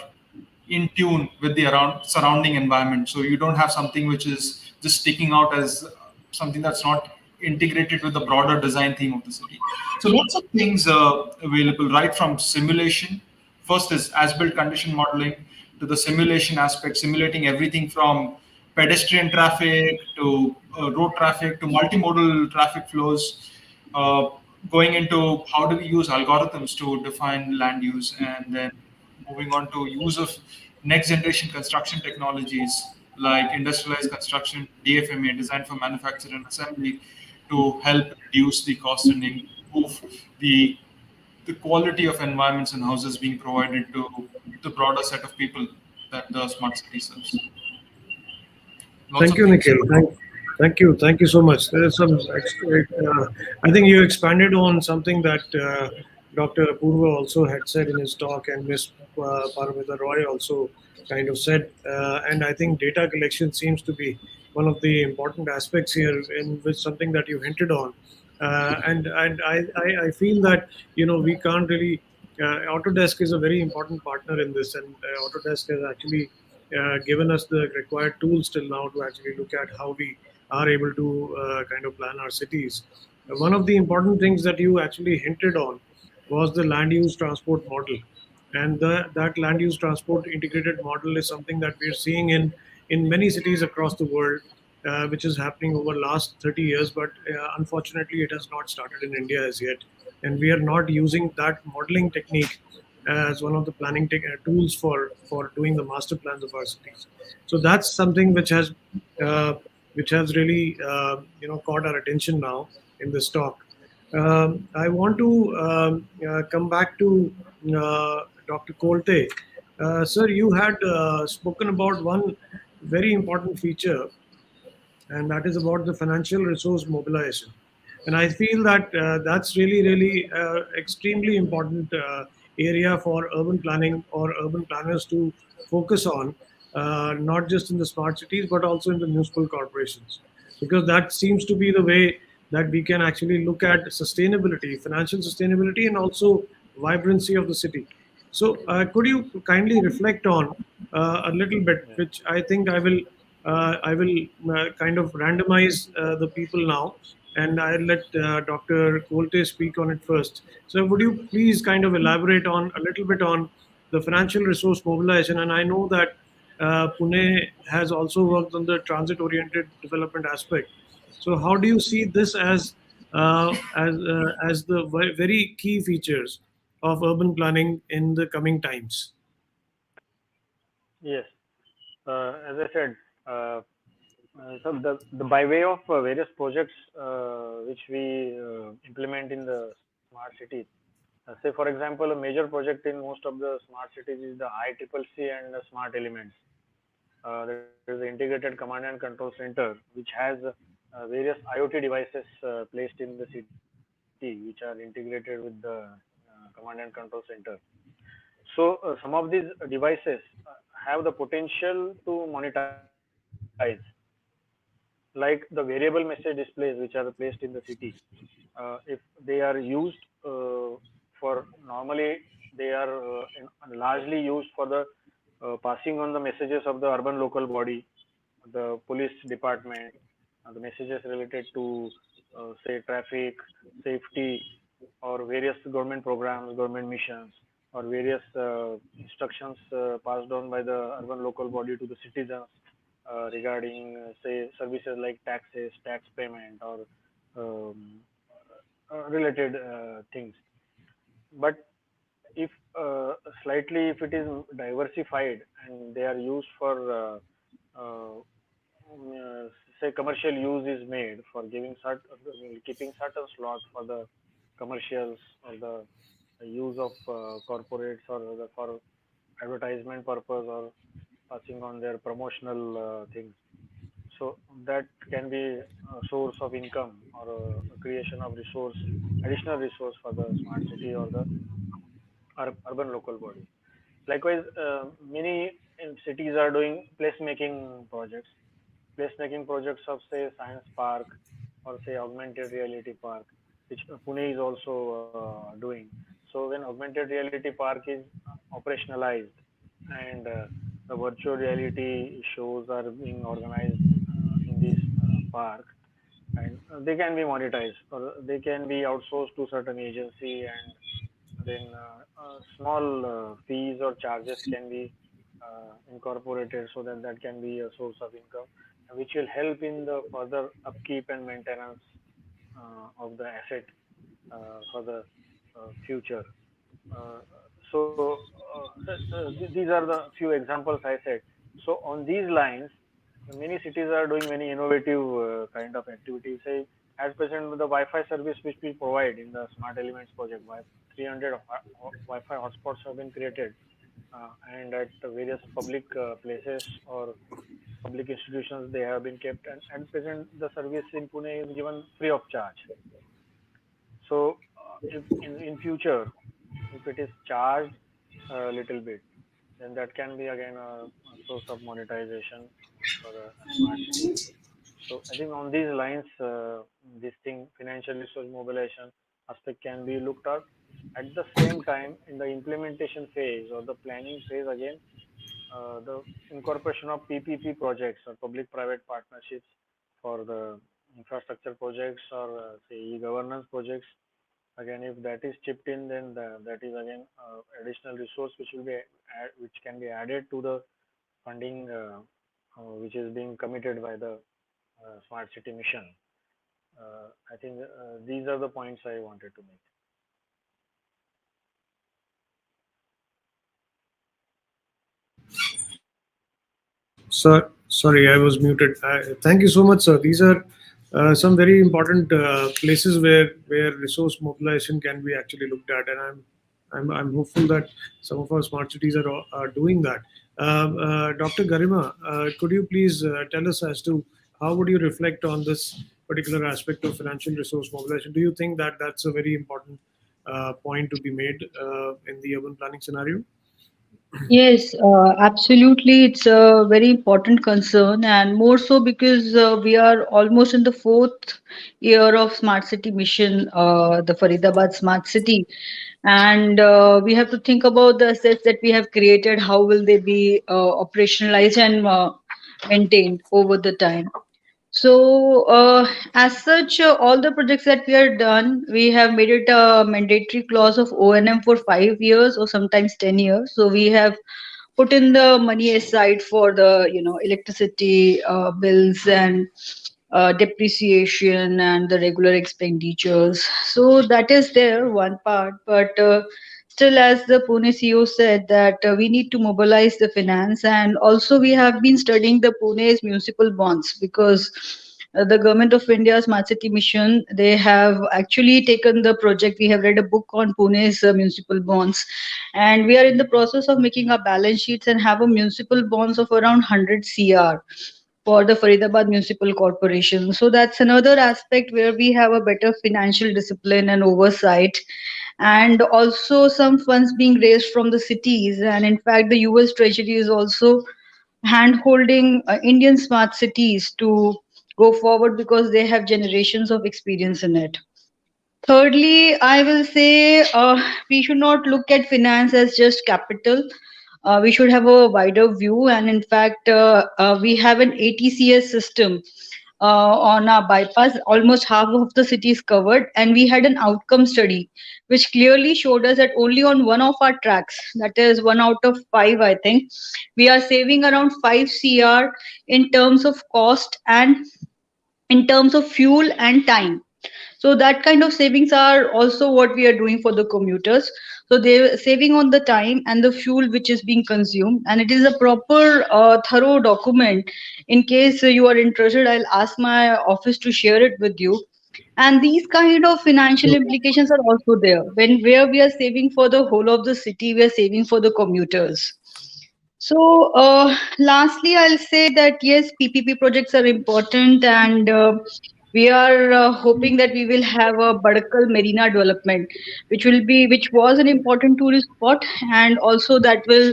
in tune with the around surrounding environment. So you don't have something which is just sticking out as something that's not integrated with the broader design theme of the city. So lots of things available, right from simulation. First is as-built condition modeling to the simulation aspect, simulating everything from pedestrian traffic to road traffic to multimodal traffic flows, uh, going into how do we use algorithms to define land use, and then moving on to use of next generation construction technologies like industrialized construction, DFMA, design for manufacture and assembly, to help reduce the cost and improve the the quality of environments and houses being provided to the broader set of people that the smart city serves. Lots
Thank
of
you,
things.
Nikhil. Thank you so much. There is some extra, I think you expanded on something that Dr. Apurva also had said in his talk, and Ms. Paromita Roy also kind of said. And I think data collection seems to be one of the important aspects here, in which something that you hinted on. And I feel that we can't really. Autodesk is a very important partner in this, and Autodesk has actually given us the required tools till now to actually look at how we are able to kind of plan our cities. One of the important things that you actually hinted on was the land use transport model. And that land use transport integrated model is something that we're seeing in many cities across the world, which is happening over last 30 years. But unfortunately, it has not started in India as yet. And we are not using that modeling technique as one of the planning tools for doing the master plans of our cities. So that's something uh, which has really caught our attention now in this talk. I want to come back to Dr. Kolte. Sir, you had spoken about one very important feature, and that is about the financial resource mobilization. And I feel that that's really, really extremely important area for urban planning or urban planners to focus on, not just in the smart cities but also in the municipal corporations, because that seems to be the way that we can actually look at sustainability, financial sustainability, and also vibrancy of the city. So, could you kindly reflect on a little bit,
Yeah.
which I will kind of randomize the people now, and I'll let Dr. Kolte speak on it first. So, would you please kind of elaborate on a little bit on the financial resource mobilization? And I know that Pune has also worked on the transit-oriented development aspect. So, how do you see this as the very key features of urban planning in the coming times?
Yes. As I said, so the by way of various projects which we implement in the smart cities. Say, for example, a major project in most of the smart cities is the ICCC and the smart elements. There is the integrated command and control center, which has various IoT devices placed in the city, which are integrated with the command and control center. So some of these devices have the potential to monetize, like the variable message displays which are placed in the city. If they are used for normally, they are largely used for the passing on the messages of the urban local body, the police department, the messages related to, say, traffic, safety, or various government programs, government missions, or various instructions passed on by the urban local body to the citizens regarding, say, services like taxes, tax payment, or um, related things. But if slightly, if it is diversified and they are used for uh, say commercial use is made for giving keeping certain slots for the commercials or the use of corporates or for advertisement purpose or passing on their promotional things. So that can be a source of income or a creation of resource, additional resource for the smart city or the urban local body. Likewise, many cities are doing placemaking projects. Placemaking projects of, say, science park or, say, augmented reality park, which Pune is also doing. So when augmented reality park is operationalized and the virtual reality shows are being organized in this park, and they can be monetized or they can be outsourced to certain agency, and then small fees or charges can be incorporated so that that can be a source of income, which will help in the further upkeep and maintenance of the asset for the future. Uh, so these are the few examples I said. So on these lines, many cities are doing many innovative kind of activities. Say, at present, the Wi-Fi service which we provide in the Smart Elements project, 300 Wi-Fi hotspots have been created, and at various public places or public institutions they have been kept. And at present, the service in Pune is given free of charge. So, if in future, if it is charged a little bit, then that can be again a source of monetization for a smart city. So I think on these lines, this thing, financial resource mobilization aspect can be looked at. At the same time, in the implementation phase or the planning phase, again, the incorporation of PPP projects or public-private partnerships for the infrastructure projects or say e-governance projects. Again, if that is chipped in, then that is again additional resource which will be which can be added to the funding which is being committed by the smart city mission. I think these are the points I wanted to make.
Sorry, I was muted. Thank you so much, sir. These are some very important places where resource mobilization can be actually looked at, and I'm hopeful that some of our smart cities are doing that. Dr. Garima, could you please tell us as to how would you reflect on this particular aspect of financial resource mobilization? Do you think that that's a very important point to be made in the urban planning scenario?
Yes, absolutely. It's a very important concern, and more so because we are almost in the fourth year of Smart City mission, the Faridabad Smart City, and we have to think about the assets that we have created. How will they be operationalized and maintained over the time? So, as such, all the projects that we are done, we have made it a mandatory clause of O&M for 5 years or sometimes 10 years. So we have put in the money aside for the electricity bills and depreciation and the regular expenditures. So that is there one part, but still, as the Pune CEO said, that we need to mobilize the finance, and also we have been studying the Pune's municipal bonds because. The government of India Smart City Mission, they have actually taken the project. We have read a book on Pune's municipal bonds, and we are in the process of making our balance sheets and have a municipal bonds of around 100 CR for the Faridabad Municipal Corporation. So that's another aspect where we have a better financial discipline and oversight, and also some funds being raised from the cities. And in fact, the US Treasury is also hand holding Indian smart cities to go forward because they have generations of experience in it. Thirdly, I will say we should not look at finance as just capital. We should have a wider view, and in fact, we have an ATCS system on our bypass. Almost half of the city is covered, and we had an outcome study which clearly showed us that only on one of our tracks, that is one out of five, I think, we are saving around 5 cr in terms of cost and in terms of fuel and time. So that kind of savings are also what we are doing for the commuters. So they're saving on the time and the fuel which is being consumed, and it is a proper thorough document. In case you are interested, I'll ask my office to share it with you. And these kind of financial implications are also there. When where we are saving for the whole of the city, we are saving for the commuters. So, lastly, I'll say that yes, PPP projects are important, and we are hoping that we will have a Badakal Marina development, which was an important tourist spot, and also that will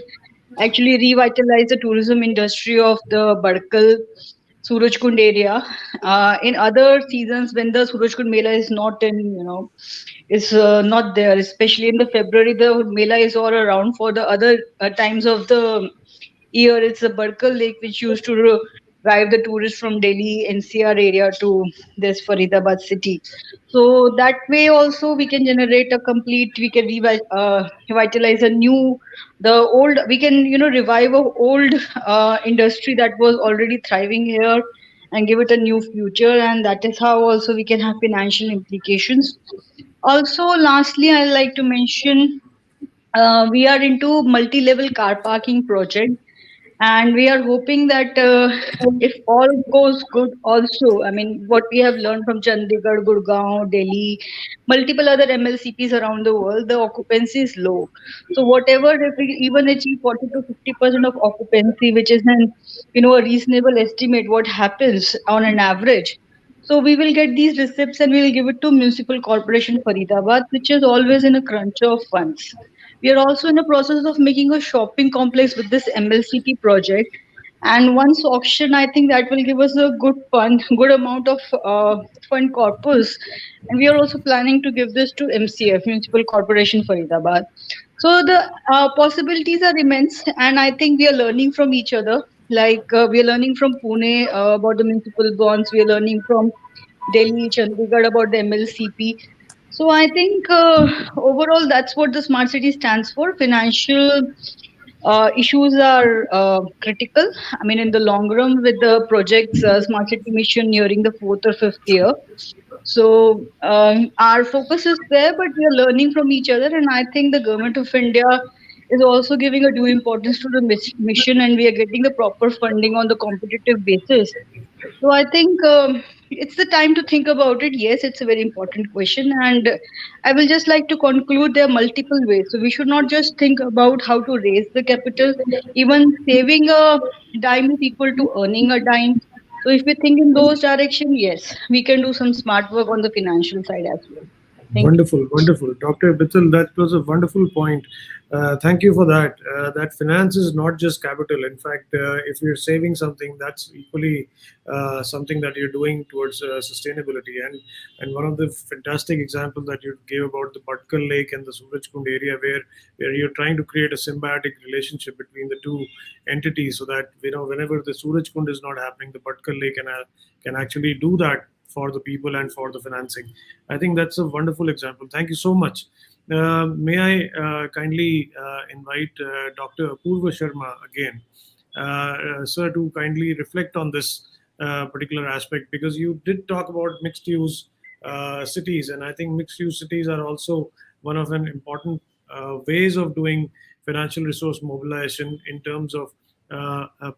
actually revitalize the tourism industry of the Badakal Surajkund area. In other seasons, when the Surajkund Mela is not in, is not there, especially in the February, the Mela is all around. For the other times of the year, it's a Barkal Lake which used to drive the tourists from Delhi NCR area to this Faridabad city. So that way also we can generate a complete, we can revitalize a new, the old, we can revive a old industry that was already thriving here and give it a new future, and that is how also we can have financial implications. Also, lastly, I like to mention we are into multi-level car parking project, and we are hoping that if all goes good also, I mean, what we have learned from Chandigarh, Gurgaon, Delhi, multiple other MLCPs around the world, the occupancy is low. So whatever, if we even achieve 40 to 50% of occupancy, which is an a reasonable estimate what happens on an average, so we will get these receipts and we will give it to Municipal Corporation Faridabad, which is always in a crunch of funds. We are also in the process of making a shopping complex with this MLCT project. And once auction, I think that will give us a good fund, good amount of fund corpus. And we are also planning to give this to MCF, Municipal Corporation Faridabad. So the possibilities are immense, and I think we are learning from each other. Like we are learning from Pune about the municipal bonds. We are learning from Delhi, Chandigarh about the MLCP. So I think overall that's what the smart city stands for. Financial issues are critical. I mean, in the long run, with the project's smart city mission nearing the fourth or fifth year. So our focus is there, but we are learning from each other, and I think the government of India is also giving a due importance to the mission, and we are getting the proper funding on the competitive basis. So I think it's the time to think about it. Yes, it's a very important question, and I will just like to conclude there are multiple ways. So we should not just think about how to raise the capital. Even saving a dime is equal to earning a dime. So if we think in those direction, yes, we can do some smart work on the financial side as well. Thank you.
Wonderful, wonderful. Dr. Mittal, that was a wonderful point. Thank you for that. That finance is not just capital. In fact, if you're saving something, that's equally something that you're doing towards sustainability. And one of the fantastic examples that you gave about the Bhatkal Lake and the Surajkund area, where you're trying to create a symbiotic relationship between the two entities, so that whenever the Surajkund is not happening, the Bhatkal Lake can actually do that for the people and for the financing. I think that's a wonderful example. Thank you so much. May I kindly invite Dr. Apurva Sharma again, sir, to kindly reflect on this particular aspect, because you did talk about mixed use cities, and I think mixed use cities are also one of an important ways of doing financial resource mobilization in terms of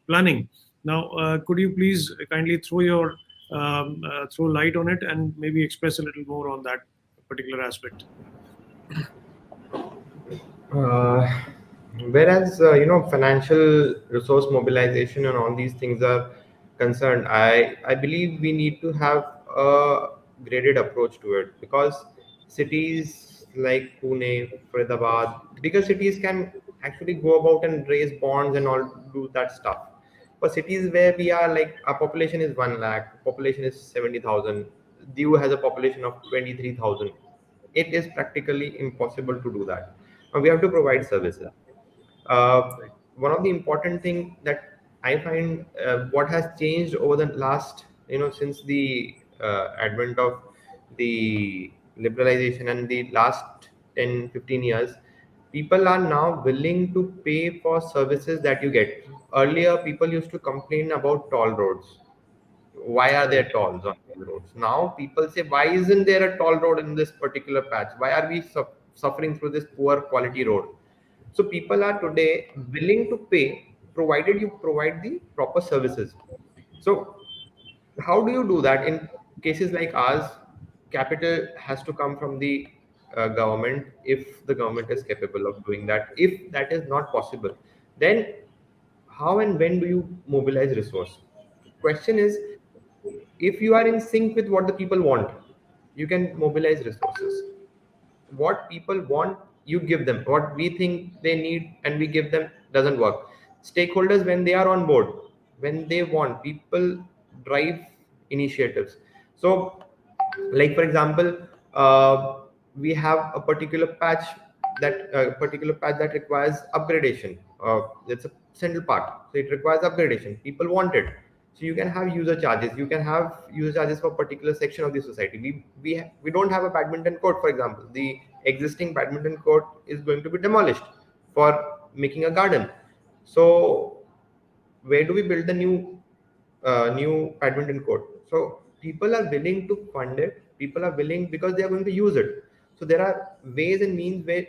planning. Now, could you please kindly throw light on it and maybe express a little more on that particular aspect?
Uh, Whereas financial resource mobilization and all these things are concerned, I believe we need to have a graded approach to it, because cities like Pune, Faridabad, bigger cities can actually go about and raise bonds and all, do that stuff. For cities where we are, like, our population is 1 lakh, population is 70,000, Diu has a population of 23,000, it is practically impossible to do that. We have to provide services. Uh, one of the important thing that I find, what has changed over the last, since the advent of the liberalization and the last 10-15 years, people are now willing to pay for services that you get. Earlier, people used to complain about toll roads. Why are there
Right.
tolls on the roads? Now people say, why isn't there a toll road in this particular patch? Why are we suffering through this poor quality road? So people are today willing to pay provided you provide the proper services. So how do you do that in cases like ours? Capital has to come from the government, if the government is capable of doing that. If that is not possible, then how and when do you mobilize resource? Question is, if you are in sync with what the people want, you can mobilize resources. What people want, you give them. What we think they need and we give them doesn't work. Stakeholders, when they are on board, when they want, people drive initiatives. So, like for example, we have a particular patch that requires upgradation. It's a central park, so it requires upgradation. People want it, so you can have user charges. You can have user charges for a particular section of the society. We don't have a badminton court, for example. The existing badminton court is going to be demolished for making a garden. So where do we build the new badminton court? So people are willing to fund it. People are willing because they are going to use it. So there are ways and means where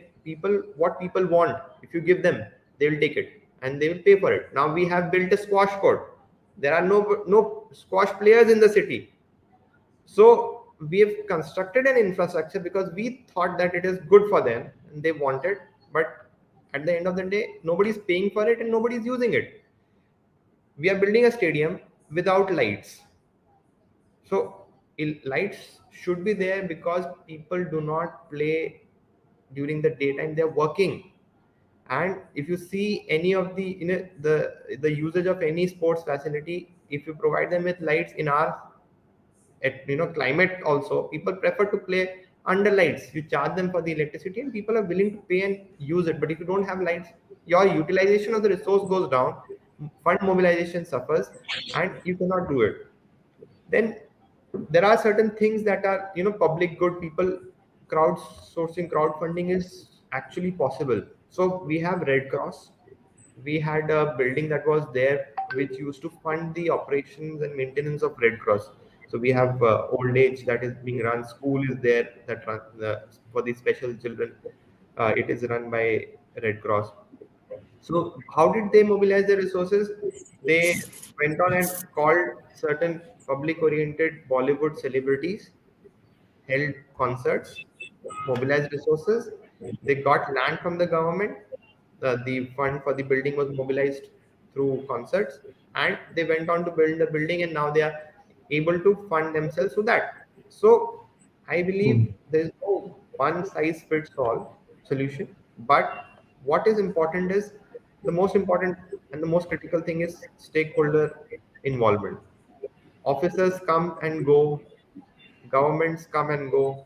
what people want, if you give them, they will take it and they will pay for it. Now we have built a squash court. There are no squash players in the city. So we have constructed an infrastructure because we thought that it is good for them and they want it. But at the end of the day, nobody's paying for it and nobody's using it. We are building a stadium without lights. So lights should be there because people do not play during the daytime. They're working. And if you see any of the usage of any sports facility, if you provide them with lights in our climate also, people prefer to play under lights. You charge them for the electricity and people are willing to pay and use it. But if you don't have lights, your utilization of the resource goes down, fund mobilization suffers, and you cannot do it. Then there are certain things that are public good. People crowdsourcing, crowdfunding is actually possible. So we have Red Cross. We had a building that was there which used to fund the operations and maintenance of Red Cross. So we have old age that is being run. School is there that for the special children. It is run by Red Cross. So how did they mobilize their resources? They went on and called certain public-oriented Bollywood celebrities, held concerts, mobilized resources. They got land from the government. The fund for the building was mobilized through concerts, and they went on to build the building, and now they are able to fund themselves through that. So I believe there is no one size fits all solution, but what is important is the most important and the most critical thing is stakeholder involvement. Officers come and go, governments come and go,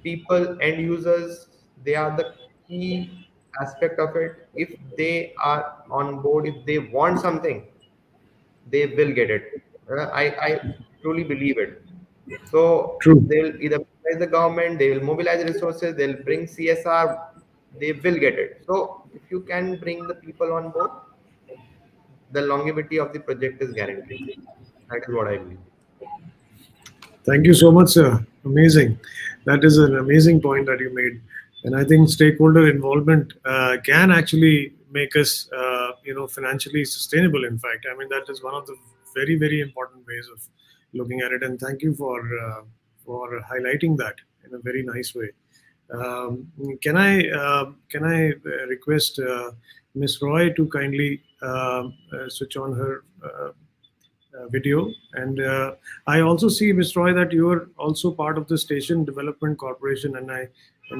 people, end users, they are the key aspect of it. If they are on board, if they want something, they will get it. I truly believe it. So
True.
they'll either mobilize the government, they will mobilize resources, they'll bring CSR, they will get it. So if you can bring the people on board, the longevity of the project is guaranteed. That is what I believe.
Thank you so much, sir. Amazing. That is an amazing point that you made, and I think stakeholder involvement can actually make us, financially sustainable. In fact, I mean that is one of the very, very important ways of looking at it. And thank you for highlighting that in a very nice way. Can I request Miss Roy to kindly switch on her video. And I also see, Ms. Roy, that you are also part of the Station Development Corporation, and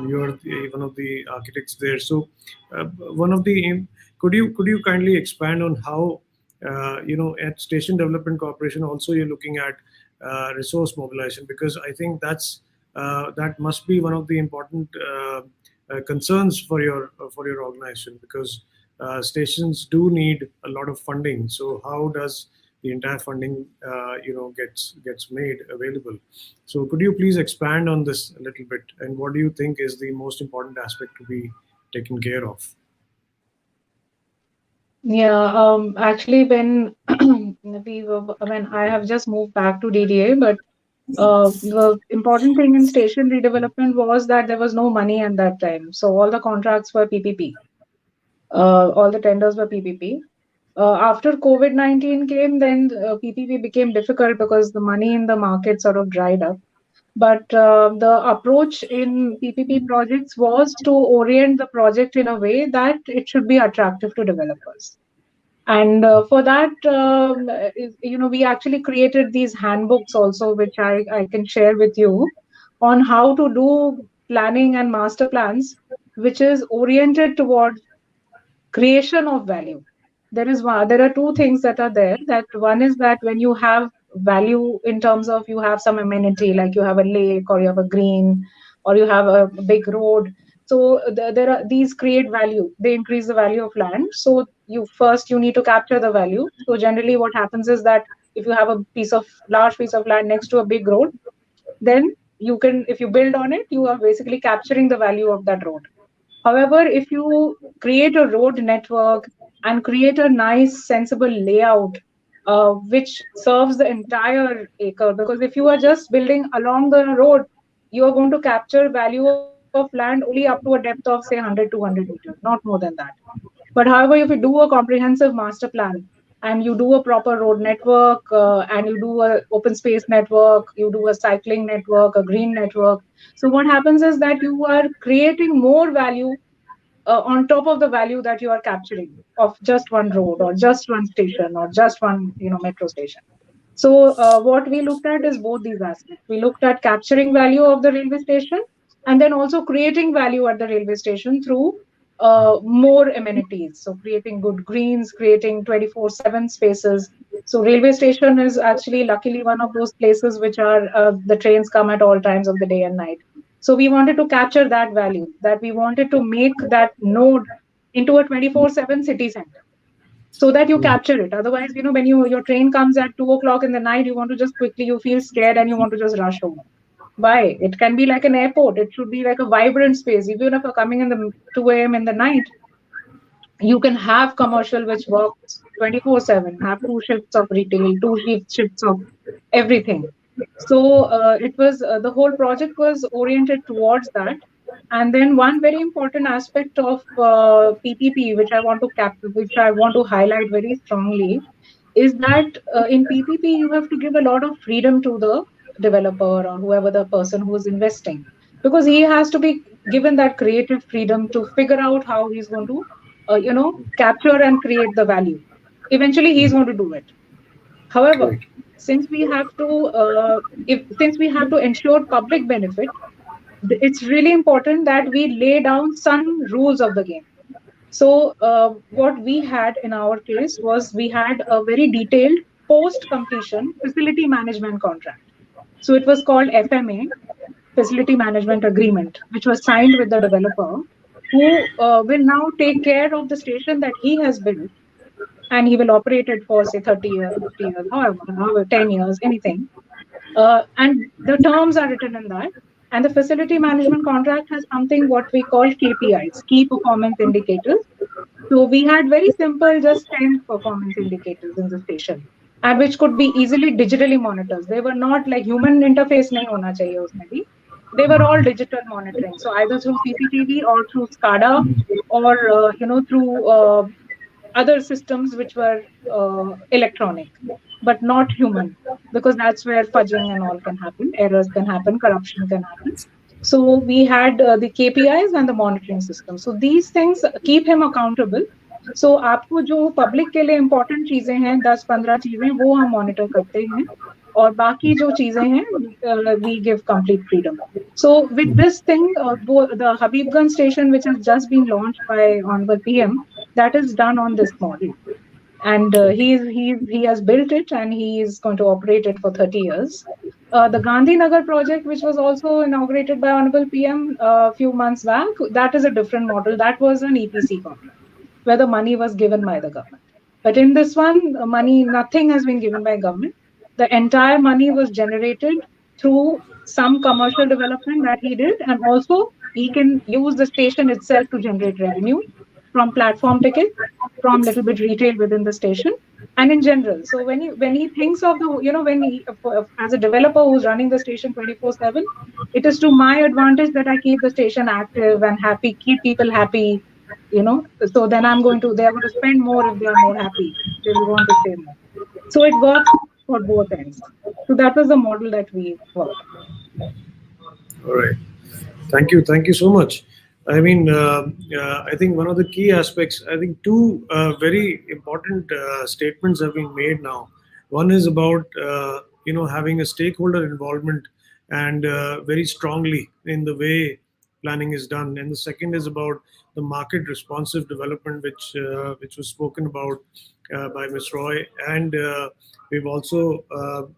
you are one of the architects there. So, one of the could you kindly expand on how at Station Development Corporation also you're looking at resource mobilization, because I think that must be one of the important concerns for your organization, because stations do need a lot of funding. So how does the entire funding, gets made available? So could you please expand on this a little bit? And what do you think is the most important aspect to be taken care of?
Yeah, actually, when when I have just moved back to DDA, but the important thing in station redevelopment was that there was no money at that time. So all the contracts were PPP. All the tenders were PPP. After COVID-19 came, then PPP became difficult because the money in the market sort of dried up. But the approach in PPP projects was to orient the project in a way that it should be attractive to developers. And for that, we actually created these handbooks also, which I can share with you on how to do planning and master plans, which is oriented towards creation of value. There are two things that are there. That one is that when you have value in terms of you have some amenity, like you have a lake or you have a green or you have a big road. So there are these create value. They increase the value of land. So you need to capture the value. So generally, what happens is that if you have a large piece of land next to a big road, then you can, if you build on it, you are basically capturing the value of that road. However, if you create a road network and create a nice, sensible layout, which serves the entire acre, because if you are just building along the road, you are going to capture value of land only up to a depth of, say, 100, 200 meters, not more than that. But however, if you do a comprehensive master plan and you do a proper road network and you do a open space network, you do a cycling network, a green network. So what happens is that you are creating more value on top of the value that you are capturing of just one road or just one station or just one metro station. So what we looked at is both these aspects. We looked at capturing value of the railway station and then also creating value at the railway station through more amenities. So creating good greens, creating 24/7 spaces. So railway station is actually luckily one of those places which are the trains come at all times of the day and night. So we wanted to capture that value, that we wanted to make that node into a 24/7 city center so that you capture it. Otherwise, when your train comes at 2 o'clock in the night, you want to just quickly, you feel scared and you want to just rush home. Why? It can be like an airport. It should be like a vibrant space. Even if you're coming in the 2 a.m. in the night, you can have commercial which works 24/7, have two shifts of retail, two shifts of everything. So it was the whole project was oriented towards that. And then one very important aspect of PPP, which I want to highlight very strongly, is that in PPP you have to give a lot of freedom to the developer or whoever the person who is investing, because he has to be given that creative freedom to figure out how he's going to, capture and create the value. Eventually, he's going to do it. However,
Correct.
since we have to, since we have to ensure public benefit, it's really important that we lay down some rules of the game. So, what we had in our case was we had a very detailed post completion facility management contract. So, it was called FMA, Facility Management Agreement, which was signed with the developer, who will now take care of the station that he has built, and he will operate it for, say, 30 years, 50 years, however 10 years, anything. And the terms are written in that. And the facility management contract has something what we call KPIs, key performance indicators. So we had very simple, just 10 performance indicators in the station, and which could be easily digitally monitored. They were not like human interface nahi hona chahiye usme bhi. They were all digital monitoring. So either through CCTV or through SCADA or through other systems which were electronic, but not human, because that's where fudging and all can happen, errors can happen, corruption can happen. So we had the KPIs and the monitoring system. So these things keep him accountable. So आपको जो public के लिए important चीजें हैं 10-15 चीजें वो हम monitor करते हैं, और बाकी जो चीजें हैं we give complete freedom. So with this thing, the Habibganj station, which has just been launched by Honorable PM, that is done on this model. And he has built it and he is going to operate it for 30 years. The Gandhinagar project, which was also inaugurated by Honorable PM a few months back, that is a different model. That was an EPC contract. where the money was given by the government. But in this one, nothing has been given by government. The entire money was generated through some commercial development that he did, and also he can use the station itself to generate revenue from platform tickets, from little bit retail within the station, and in general. So when he thinks of the, when he, as a developer who's running the station 24/7, it is to my advantage that I keep the station active and happy, keep people happy, so then they're going to spend more if they are more happy. They will want to stay more. So it works for both ends. So that was the model that we worked.
All right. Thank you so much. I mean, I think one of the key aspects, I think two very important statements have been made now. One is about having a stakeholder involvement and very strongly in the way planning is done, and the second is about the market responsive development, which was spoken about by Ms. Roy, and we've also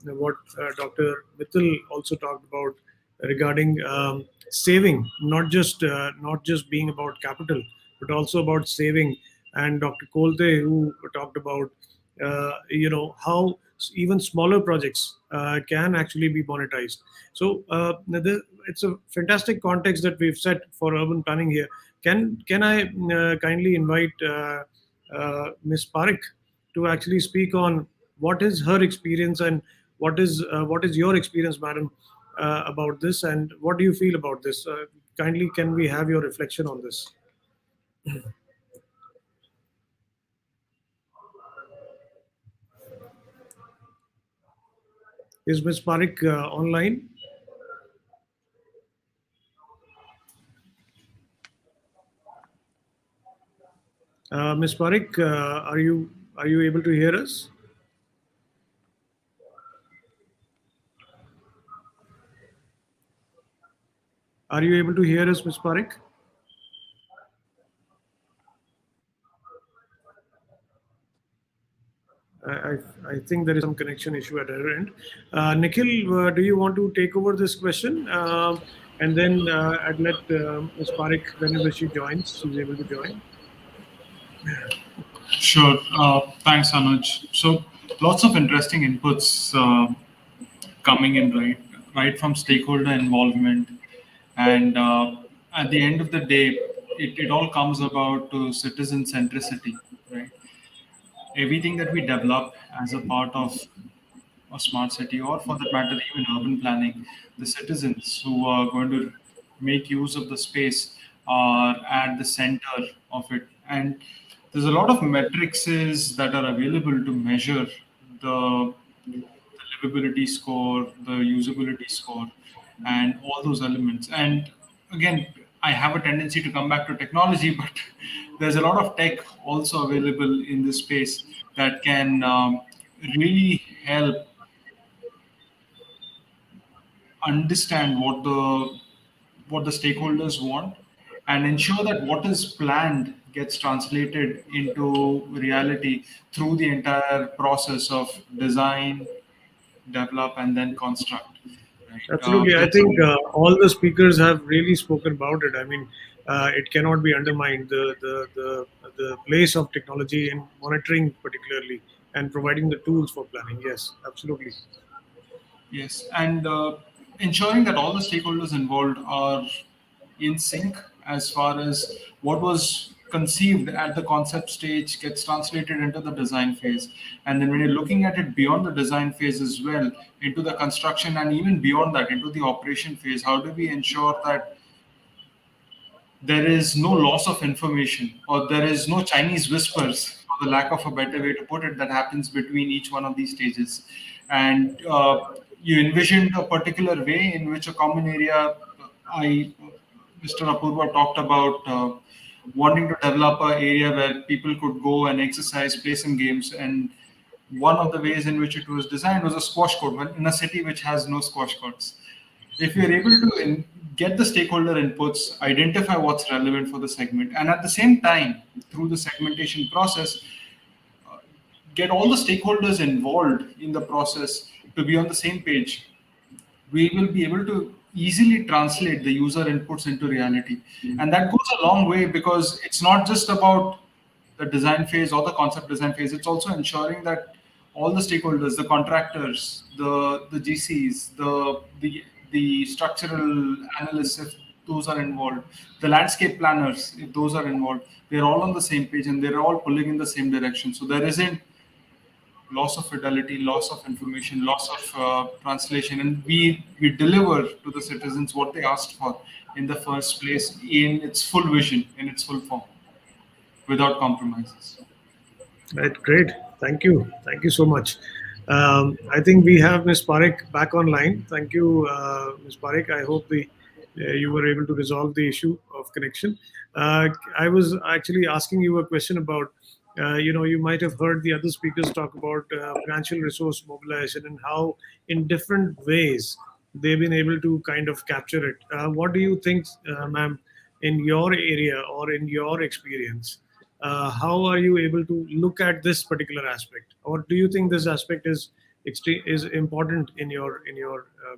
what Dr. Mittal also talked about regarding saving, not just being about capital, but also about saving. And Dr. Kolte, who talked about how even smaller projects can actually be monetized. So it's a fantastic context that we've set for urban planning here. Can I kindly invite Ms. Parekh to actually speak on what is her experience and what is your experience, madam, about this, and what do you feel about this? Kindly, can we have your reflection on this? Is Ms. Parekh online? Ms. Parekh, are you able to hear us? Are you able to hear us, Ms. Parekh? I think there is some connection issue at her end. Nikhil, do you want to take over this question? And then I'd let Ms. Parekh, whenever she joins, she's able to join.
Sure. Thanks, Anuj. So, lots of interesting inputs coming in, right from stakeholder involvement, and at the end of the day, it all comes about to citizen centricity, right? Everything that we develop as a part of a smart city, or for that matter, even urban planning, the citizens who are going to make use of the space are at the center of it. And there's a lot of metrics that are available to measure the livability score, the usability score, and all those elements. And again, I have a tendency to come back to technology, but there's a lot of tech also available in this space that can really help understand what the stakeholders want and ensure that what is planned gets translated into reality through the entire process of design, develop, and then construct. Right?
Absolutely. I think all the speakers have really spoken about it. I mean, it cannot be undermined, the place of technology in monitoring, particularly, and providing the tools for planning. Yes, absolutely.
Yes, and ensuring that all the stakeholders involved are in sync as far as what was conceived at the concept stage gets translated into the design phase. And then when you're looking at it beyond the design phase as well, into the construction and even beyond that, into the operation phase, how do we ensure that there is no loss of information or there is no Chinese whispers, for the lack of a better way to put it, that happens between each one of these stages. And you envisioned a particular way in which a common area, I, Mr. Apurva talked about wanting to develop an area where people could go and exercise, play some games. And one of the ways in which it was designed was a squash court, in a city which has no squash courts. If you're able to get the stakeholder inputs, identify what's relevant for the segment, and at the same time, through the segmentation process, get all the stakeholders involved in the process to be on the same page, we will be able to easily translate the user inputs into reality. And that goes a long way, because it's not just about the design phase or the concept design phase, it's also ensuring that all the stakeholders, the contractors, the GCs, the structural analysts, if those are involved, the landscape planners, if those are involved, they're all on the same page and they're all pulling in the same direction. So there isn't loss of fidelity, loss of information, loss of translation, and we deliver to the citizens what they asked for in the first place in its full vision, in its full form, without compromises.
Right, great. Thank you. Thank you so much. I think we have Ms. Parekh back online. Thank you, Ms. Parekh. I hope you were able to resolve the issue of connection. I was actually asking you a question about, you might have heard the other speakers talk about financial resource mobilization and how, in different ways, they've been able to kind of capture it. What do you think, ma'am, in your area or in your experience? How are you able to look at this particular aspect, or do you think this aspect is important in your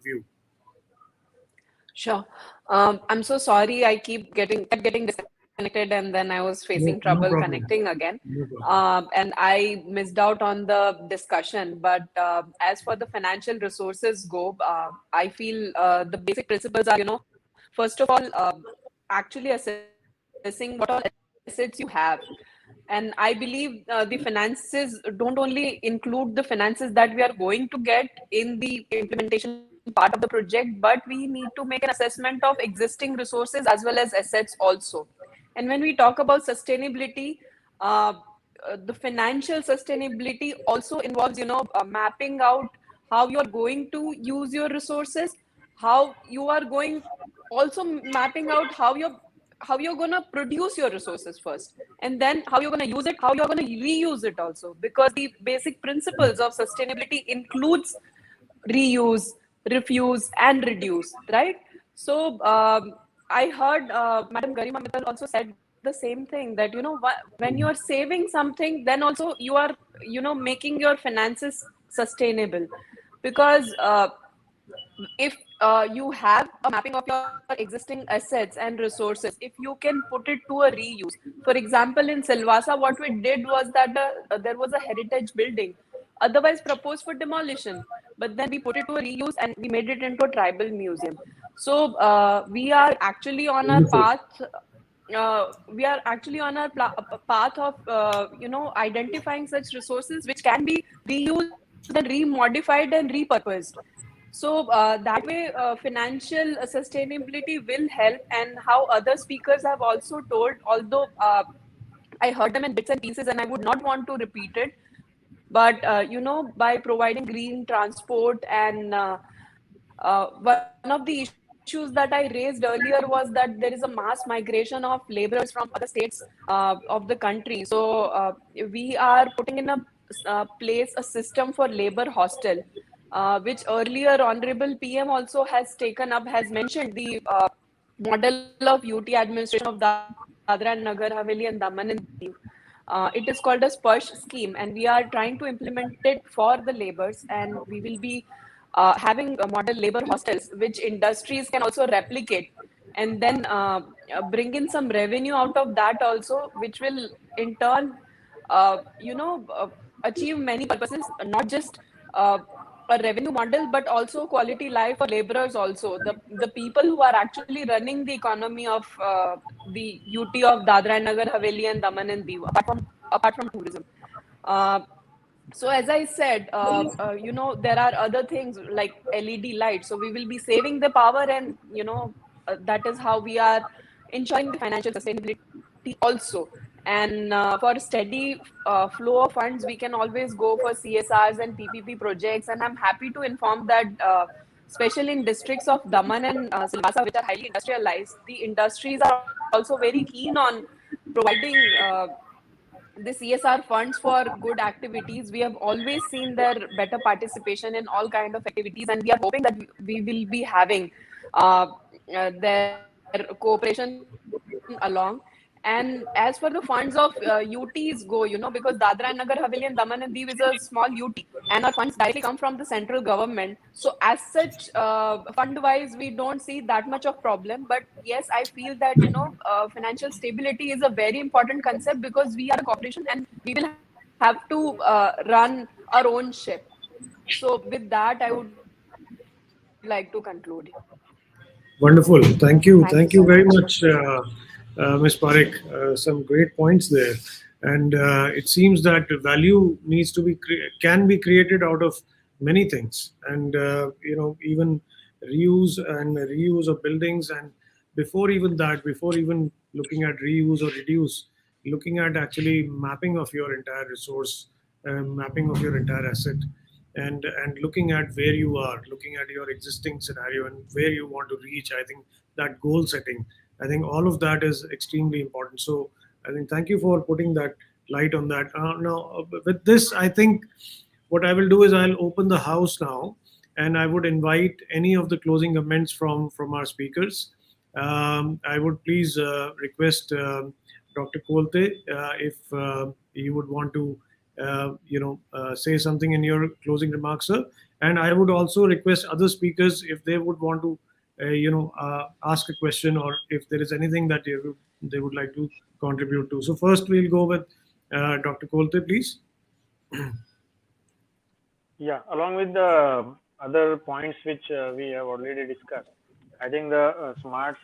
view?
Sure. I'm so sorry. I kept getting disconnected, and then I was
No,
facing
no
trouble
problem.
connecting again.
No problem.
And I missed out on the discussion. But as for the financial resources go, I feel the basic principles are, first of all, actually assessing what all assets you have. And I believe the finances don't only include the finances that we are going to get in the implementation part of the project, but we need to make an assessment of existing resources as well as assets also. And when we talk about sustainability, uh, the financial sustainability also involves, mapping out how you're going to use your resources, how you are going, also mapping out how you're going to produce your resources first, and then how you're going to use it, how you're going to reuse it also, because the basic principles of sustainability includes reuse, refuse, and reduce, right? So I heard Madam Garima Mittal also said the same thing, that when you are saving something, then also you are making your finances sustainable, because if you have a mapping of your existing assets and resources, if you can put it to a reuse. For example, in Silvassa, what we did was that there was a heritage building otherwise proposed for demolition, but then we put it to a reuse and we made it into a tribal museum. So we are actually on our
Wonderful.
path. Path of identifying such resources which can be reused and remodified and repurposed. So that way, financial sustainability will help. And how other speakers have also told, although I heard them in bits and pieces and I would not want to repeat it, but by providing green transport, and one of the issues that I raised earlier was that there is a mass migration of laborers from other states of the country. So we are putting in a place a system for labor hostel, which earlier Honorable PM also has taken up, has mentioned the model of UT administration of Dadra and Nagar Haveli and Daman and Diu. It is called a Sparsh scheme, and we are trying to implement it for the laborers, and we will be having model labor hostels, which industries can also replicate, and then bring in some revenue out of that also, which will in turn, achieve many purposes, not just a revenue model, but also quality life for laborers also. The people who are actually running the economy of the UT of Dadra and Nagar Haveli and Daman and Diu, apart from tourism. Uh, so as I said, there are other things like LED lights. So we will be saving the power, and that is how we are ensuring the financial sustainability also. And for steady flow of funds, we can always go for CSRs and PPP projects. And I'm happy to inform that, especially in districts of Daman and Silvassa, which are highly industrialized, the industries are also very keen on providing the CSR funds for good activities. We have always seen their better participation in all kind of activities, and we are hoping that we will be having their cooperation along. And And as for the funds of UTs go, because Dadra and Nagar Haveli and Daman and Diu is a small UT, and our funds directly come from the central government. So as such, fund-wise, we don't see that much of problem. But yes, I feel that financial stability is a very important concept because we are a corporation and we will have to run our own ship. So with that, I would like to conclude.
Wonderful.
Thank
Thank
you
you.
so
Thank you
much.
very much, Ms. Parekh. Some great points there. And it seems that value needs to be can be created out of many things, and even reuse of buildings. And before even that, before even looking at reuse or reduce, looking at actually mapping of your entire resource, mapping of your entire asset, and looking at where you are, looking at your existing scenario and where you want to reach. I think that goal setting, I think all of that is extremely important. So I think thank you for putting that light on that. Now with this, I think what I will do is I'll open the house now, and I would invite any of the closing comments from our speakers. I would please request Dr. Kolte, if you would want to say something in your closing remarks, sir. And I would also request other speakers if they would want to, ask a question, or if there is anything that they would like to contribute to. So first we'll go with Dr. Kolte, please.
Yeah, along with the other points which we have already discussed, I think the smart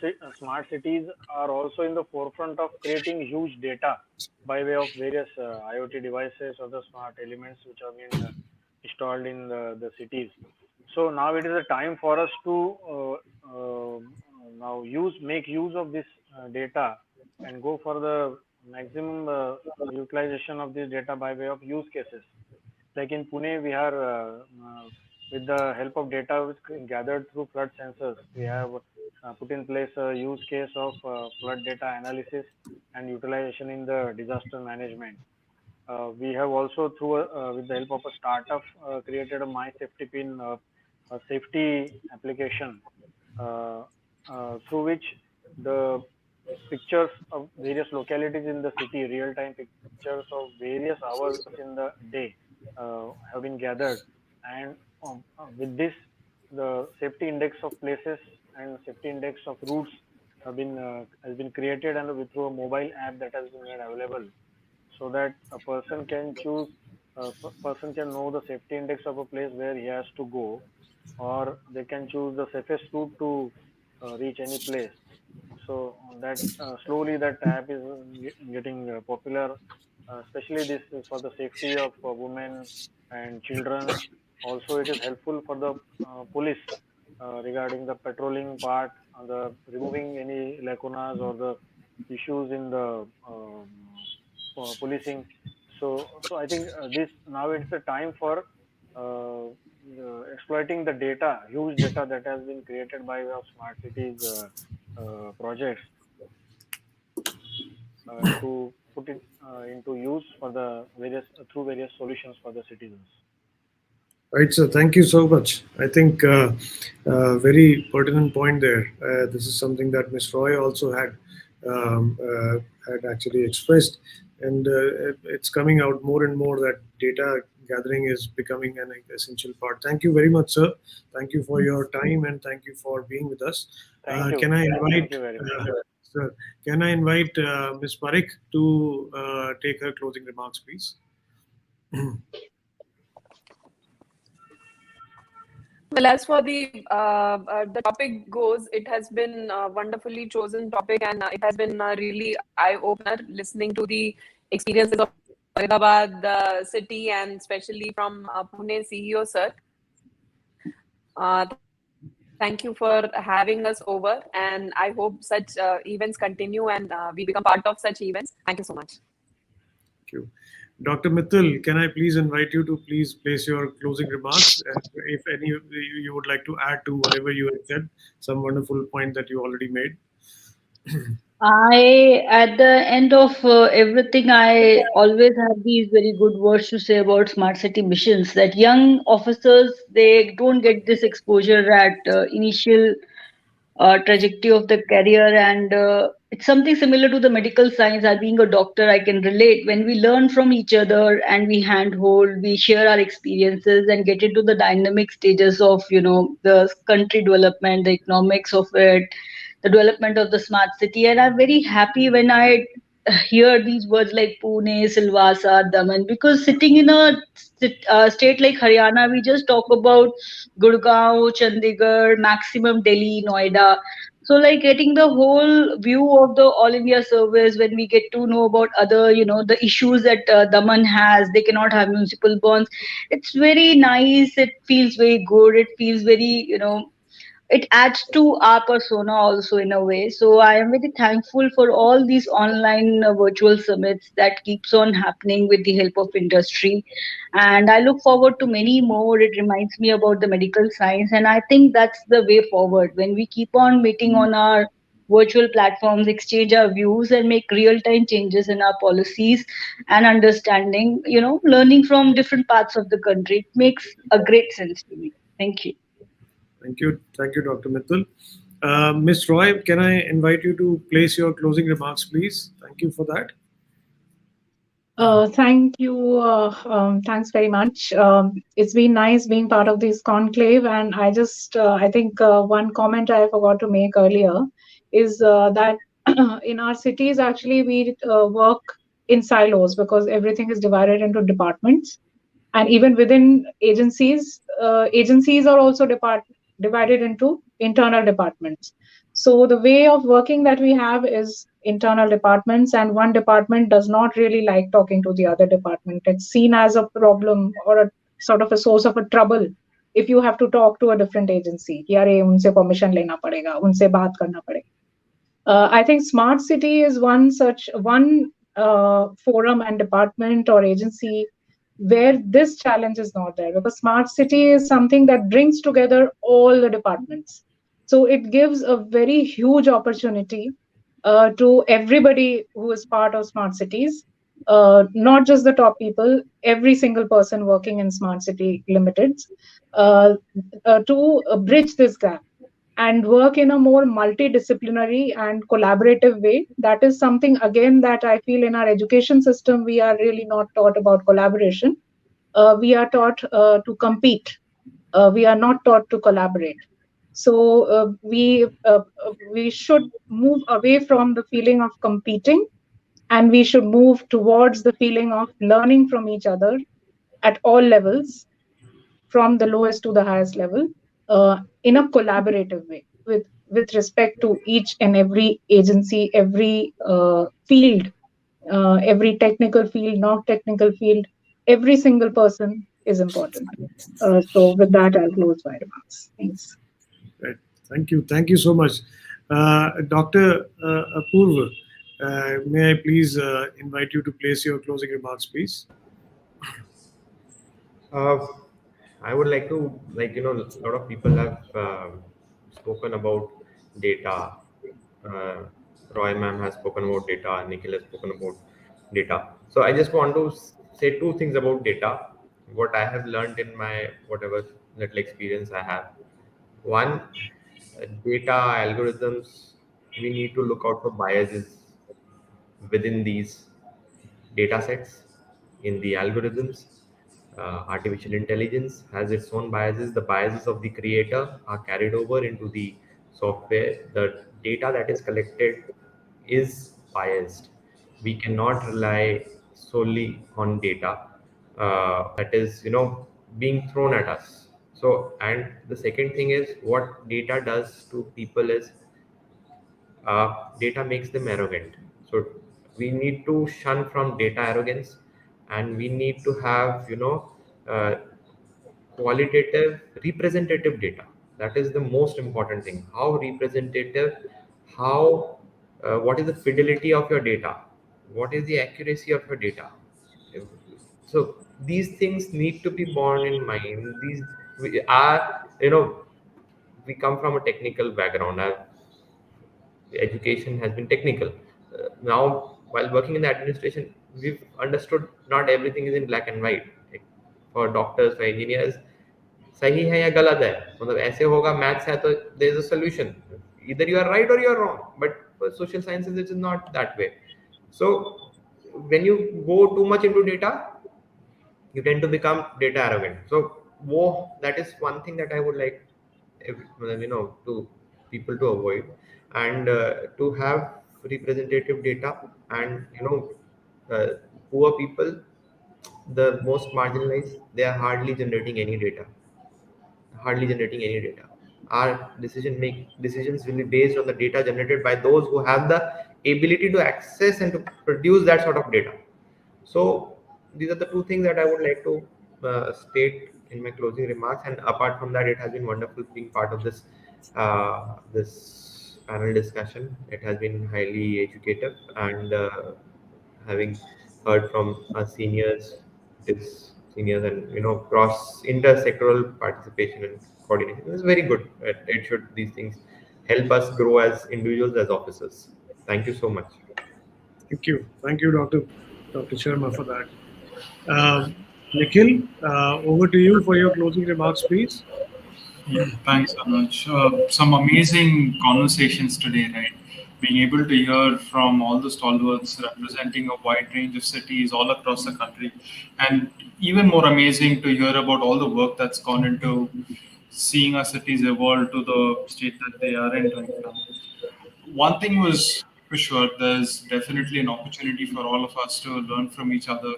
cities are also in the forefront of creating huge data by way of various IoT devices or the smart elements which have been installed in the cities. So now it is a time for us to now make use of this data and go for the maximum utilization of this data by way of use cases. Like in Pune, we are with the help of data which gathered through flood sensors, we have put in place a use case of flood data analysis and utilization in the disaster management. We have also, with the help of a startup, created a My Safety Pin, a safety application, uh, through which the pictures of various localities in the city, real-time pictures of various hours in the day, have been gathered, and with this, the safety index of places and safety index of routes has been created, and through a mobile app that has been made available, so that a person can choose, person can know the safety index of a place where he has to go, or they can choose the safest route to reach any place. So that slowly that app is getting popular, especially this is for the safety of women and children. Also, it is helpful for the police regarding the patrolling part, the removing any lacunas or the issues in the policing. So I think this now it's the time for exploiting the data, huge data that has been created by way of smart cities projects, to put it into use for the various through various solutions for the citizens.
Right, so thank you so much. I think very pertinent point there. This is something that Ms. Roy also had actually expressed, and it's coming out more and more that data gathering is becoming an essential part. Thank you very much, sir. Thank you for your time, and thank you for being with us.
Thank you.
Can I
Thank
invite,
you very much.
sir? Can I invite Ms. Parekh to take her closing remarks, please?
Well, as for the topic goes, it has been a wonderfully chosen topic, and it has been a really eye-opener listening to the experiences of Faridabad city, and especially from Pune CEO sir. Thank you for having us over, and I hope such events continue, and we become part of such events. Thank you so much.
Thank you. Dr. Mittal, can I please invite you to please place your closing remarks? And if any of you would like to add to whatever you have said, some wonderful point that you already made.
At the end of everything, I always have these very good words to say about smart city missions. That young officers, they don't get this exposure at initial trajectory of the career, and it's something similar to the medical science. I being a doctor, I can relate. When we learn from each other and we handhold, we share our experiences and get into the dynamic stages of, the country development, the economics of it, the development of the smart city. And I'm very happy when I hear these words like Pune, Silvassa, Daman, because sitting in a state like Haryana, we just talk about Gurgaon, Chandigarh, maximum Delhi, Noida. So, like getting the whole view of the All India service, when we get to know about other, the issues that Daman has, they cannot have municipal bonds. It's very nice. It feels very good. It feels very, it adds to our persona also in a way. So I am very thankful for all these online virtual summits that keeps on happening with the help of industry, and I look forward to many more. It reminds me about the medical science, and I think that's the way forward. When we keep on meeting on our virtual platforms, exchange our views and make real time changes in our policies and understanding, learning from different parts of the country, it makes a great sense to me. Thank you.
Thank you, Dr. Mittal. Ms. Roy, can I invite you to place your closing remarks, please? Thank you for that.
Thank you. Thanks very much. It's been nice being part of this conclave, and I think one comment I forgot to make earlier is that in our cities, actually, we work in silos because everything is divided into departments, and even within agencies, agencies are also divided into internal departments. So the way of working that we have is internal departments, and one department does not really like talking to the other department. It's seen as a problem or a sort of a source of a trouble if you have to talk to a different agency. कि अरे उनसे permission लेना पड़ेगा, उनसे बात करना पड़ेगा. I think smart city is one such one forum and department or agency where this challenge is not there, because smart city is something that brings together all the departments. So it gives a very huge opportunity to everybody who is part of smart cities, not just the top people, every single person working in smart city limiteds, to bridge this gap and work in a more multidisciplinary and collaborative way. That is something, again, that I feel in our education system, we are really not taught about collaboration. We are taught to compete. We are not taught to collaborate. So we should move away from the feeling of competing, and we should move towards the feeling of learning from each other at all levels, from the lowest to the highest level, in a collaborative way, with respect to each and every agency, every field, every technical field, not technical field. Every single person is important. So with that, I'll close my remarks. Thanks.
Right. Thank you so much. Dr. Apurva, may I please invite you to place your closing remarks, please?
Uh, I would like to, a lot of people have spoken about data. Uh, Roy ma'am has spoken about data. Nikhil has spoken about data. So I just want to say two things about data. What I have learned in my whatever little experience I have. One, data algorithms. We need to look out for biases within these data sets in the algorithms. Artificial intelligence has its own biases. The biases of the creator are carried over into the software. The data that is collected is biased. We cannot rely solely on data that is, being thrown at us. So, and the second thing is what data does to people is data makes them arrogant. So we need to shun from data arrogance, and we need to have, uh, qualitative representative data. That is the most important thing. How representative, how what is the fidelity of your data, what is the accuracy of your data. So these things need to be borne in mind. These we are, we come from a technical background. Education has been technical. Now, while working in the administration, we've understood not everything is in black and white. Like, for doctors, for engineers, सही है या गलत है, मतलब ऐसे होगा, maths है तो there is a solution. either you are right or you are wrong. But for social sciences, it is not that way. So when you go too much into data, you tend to become data arrogant. So that is one thing that I would like, to people to avoid, and to have representative data. And uh, poor people, the most marginalized, they are hardly generating any data. Our decisions will be based on the data generated by those who have the ability to access and to produce that sort of data. So these are the two things that I would like to state in my closing remarks. And apart from that, it has been wonderful being part of this panel discussion. It has been highly educative, and having heard from our seniors, and cross intersectoral participation and coordination is very good. It should These things help us grow as individuals, as officers. Thank you so much.
Thank you, Dr. Sharma, for that. Nikhil, over to you for your closing remarks, please.
Yeah, thanks, Anuj. Some amazing conversations today, right? Being able to hear from all the stalwarts representing a wide range of cities all across the country, and even more amazing to hear about all the work that's gone into seeing our cities evolve to the state that they are in right now. One thing was for sure, there's definitely an opportunity for all of us to learn from each other.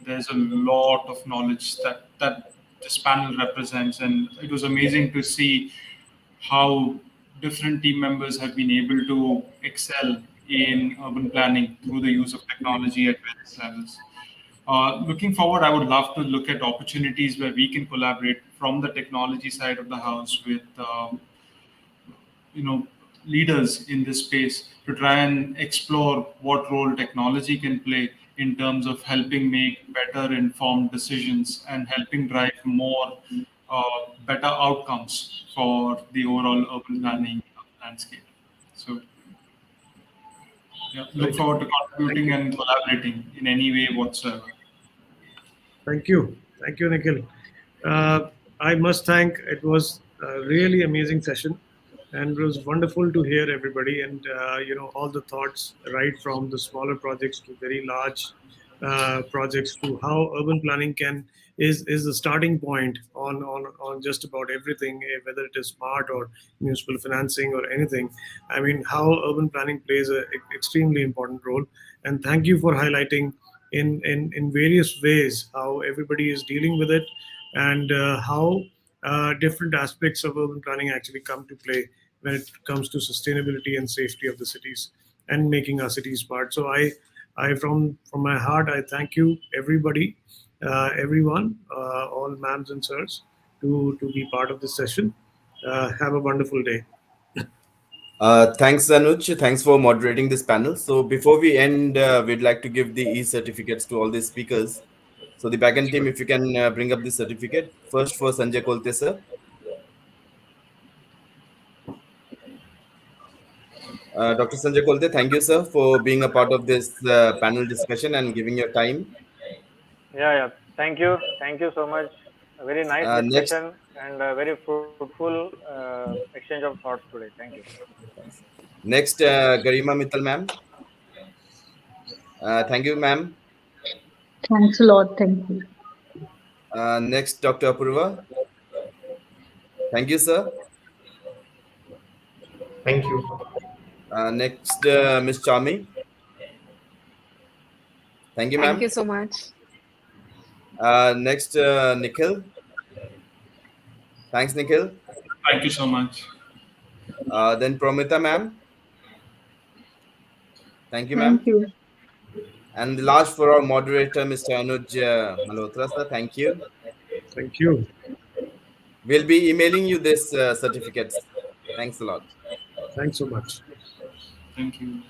There's a lot of knowledge that this panel represents, and it was amazing to see how different team members have been able to excel in urban planning through the use of technology at various levels. Looking forward, I would love to look at opportunities where we can collaborate from the technology side of the house with you know leaders in this space to try and explore what role technology can play in terms of helping make better informed decisions and helping drive more better outcomes for the overall urban planning landscape. So yeah, look
Right.
forward to
Thank
contributing
you.
and collaborating in any way whatsoever.
Thank you. Thank you, Nikhil. I must thank, it was a really amazing session, and it was wonderful to hear everybody and, all the thoughts, right from the smaller projects to very large projects, to how urban planning is the starting point on just about everything, whether it is smart or municipal financing or anything. I mean, how urban planning plays a extremely important role. And thank you for highlighting in various ways how everybody is dealing with it, and how different aspects of urban planning actually come to play when it comes to sustainability and safety of the cities and making our cities smart. So I from my heart, I thank you, everybody, everyone, all ma'ams and sirs, to be part of this session. Have a wonderful day.
Thanks, Anuj. Thanks for moderating this panel. So before we end, we'd like to give the e-certificates to all the speakers. So the backend team,
Sure.
if you can bring up the certificate. First for Sanjay Kolte, sir. Dr. Sanjay Kolte, thank you, sir, for being a part of this panel discussion and giving your time.
Yeah, yeah. Thank you. Thank you so much. A very nice
Next,
discussion and a very fruitful exchange of thoughts today. Thank you.
next, Garima Mittal, ma'am. Thank you, ma'am.
Thanks a lot. Thank you.
Next, Dr. Apurva. Thank you, sir.
Thank you.
Next, Miss Charmie. Thank you,
Thank
ma'am.
you so much.
Next, Nikhil. Thanks, Nikhil.
Thank you so much.
Then Promita, ma'am. Thank you,
Thank
ma'am.
you.
And the last for our moderator, Mr. Anuj Malhotra, sir. Thank you.
Thank you.
We'll be emailing you this certificates. Thanks a lot.
Thanks so much.
Thank you.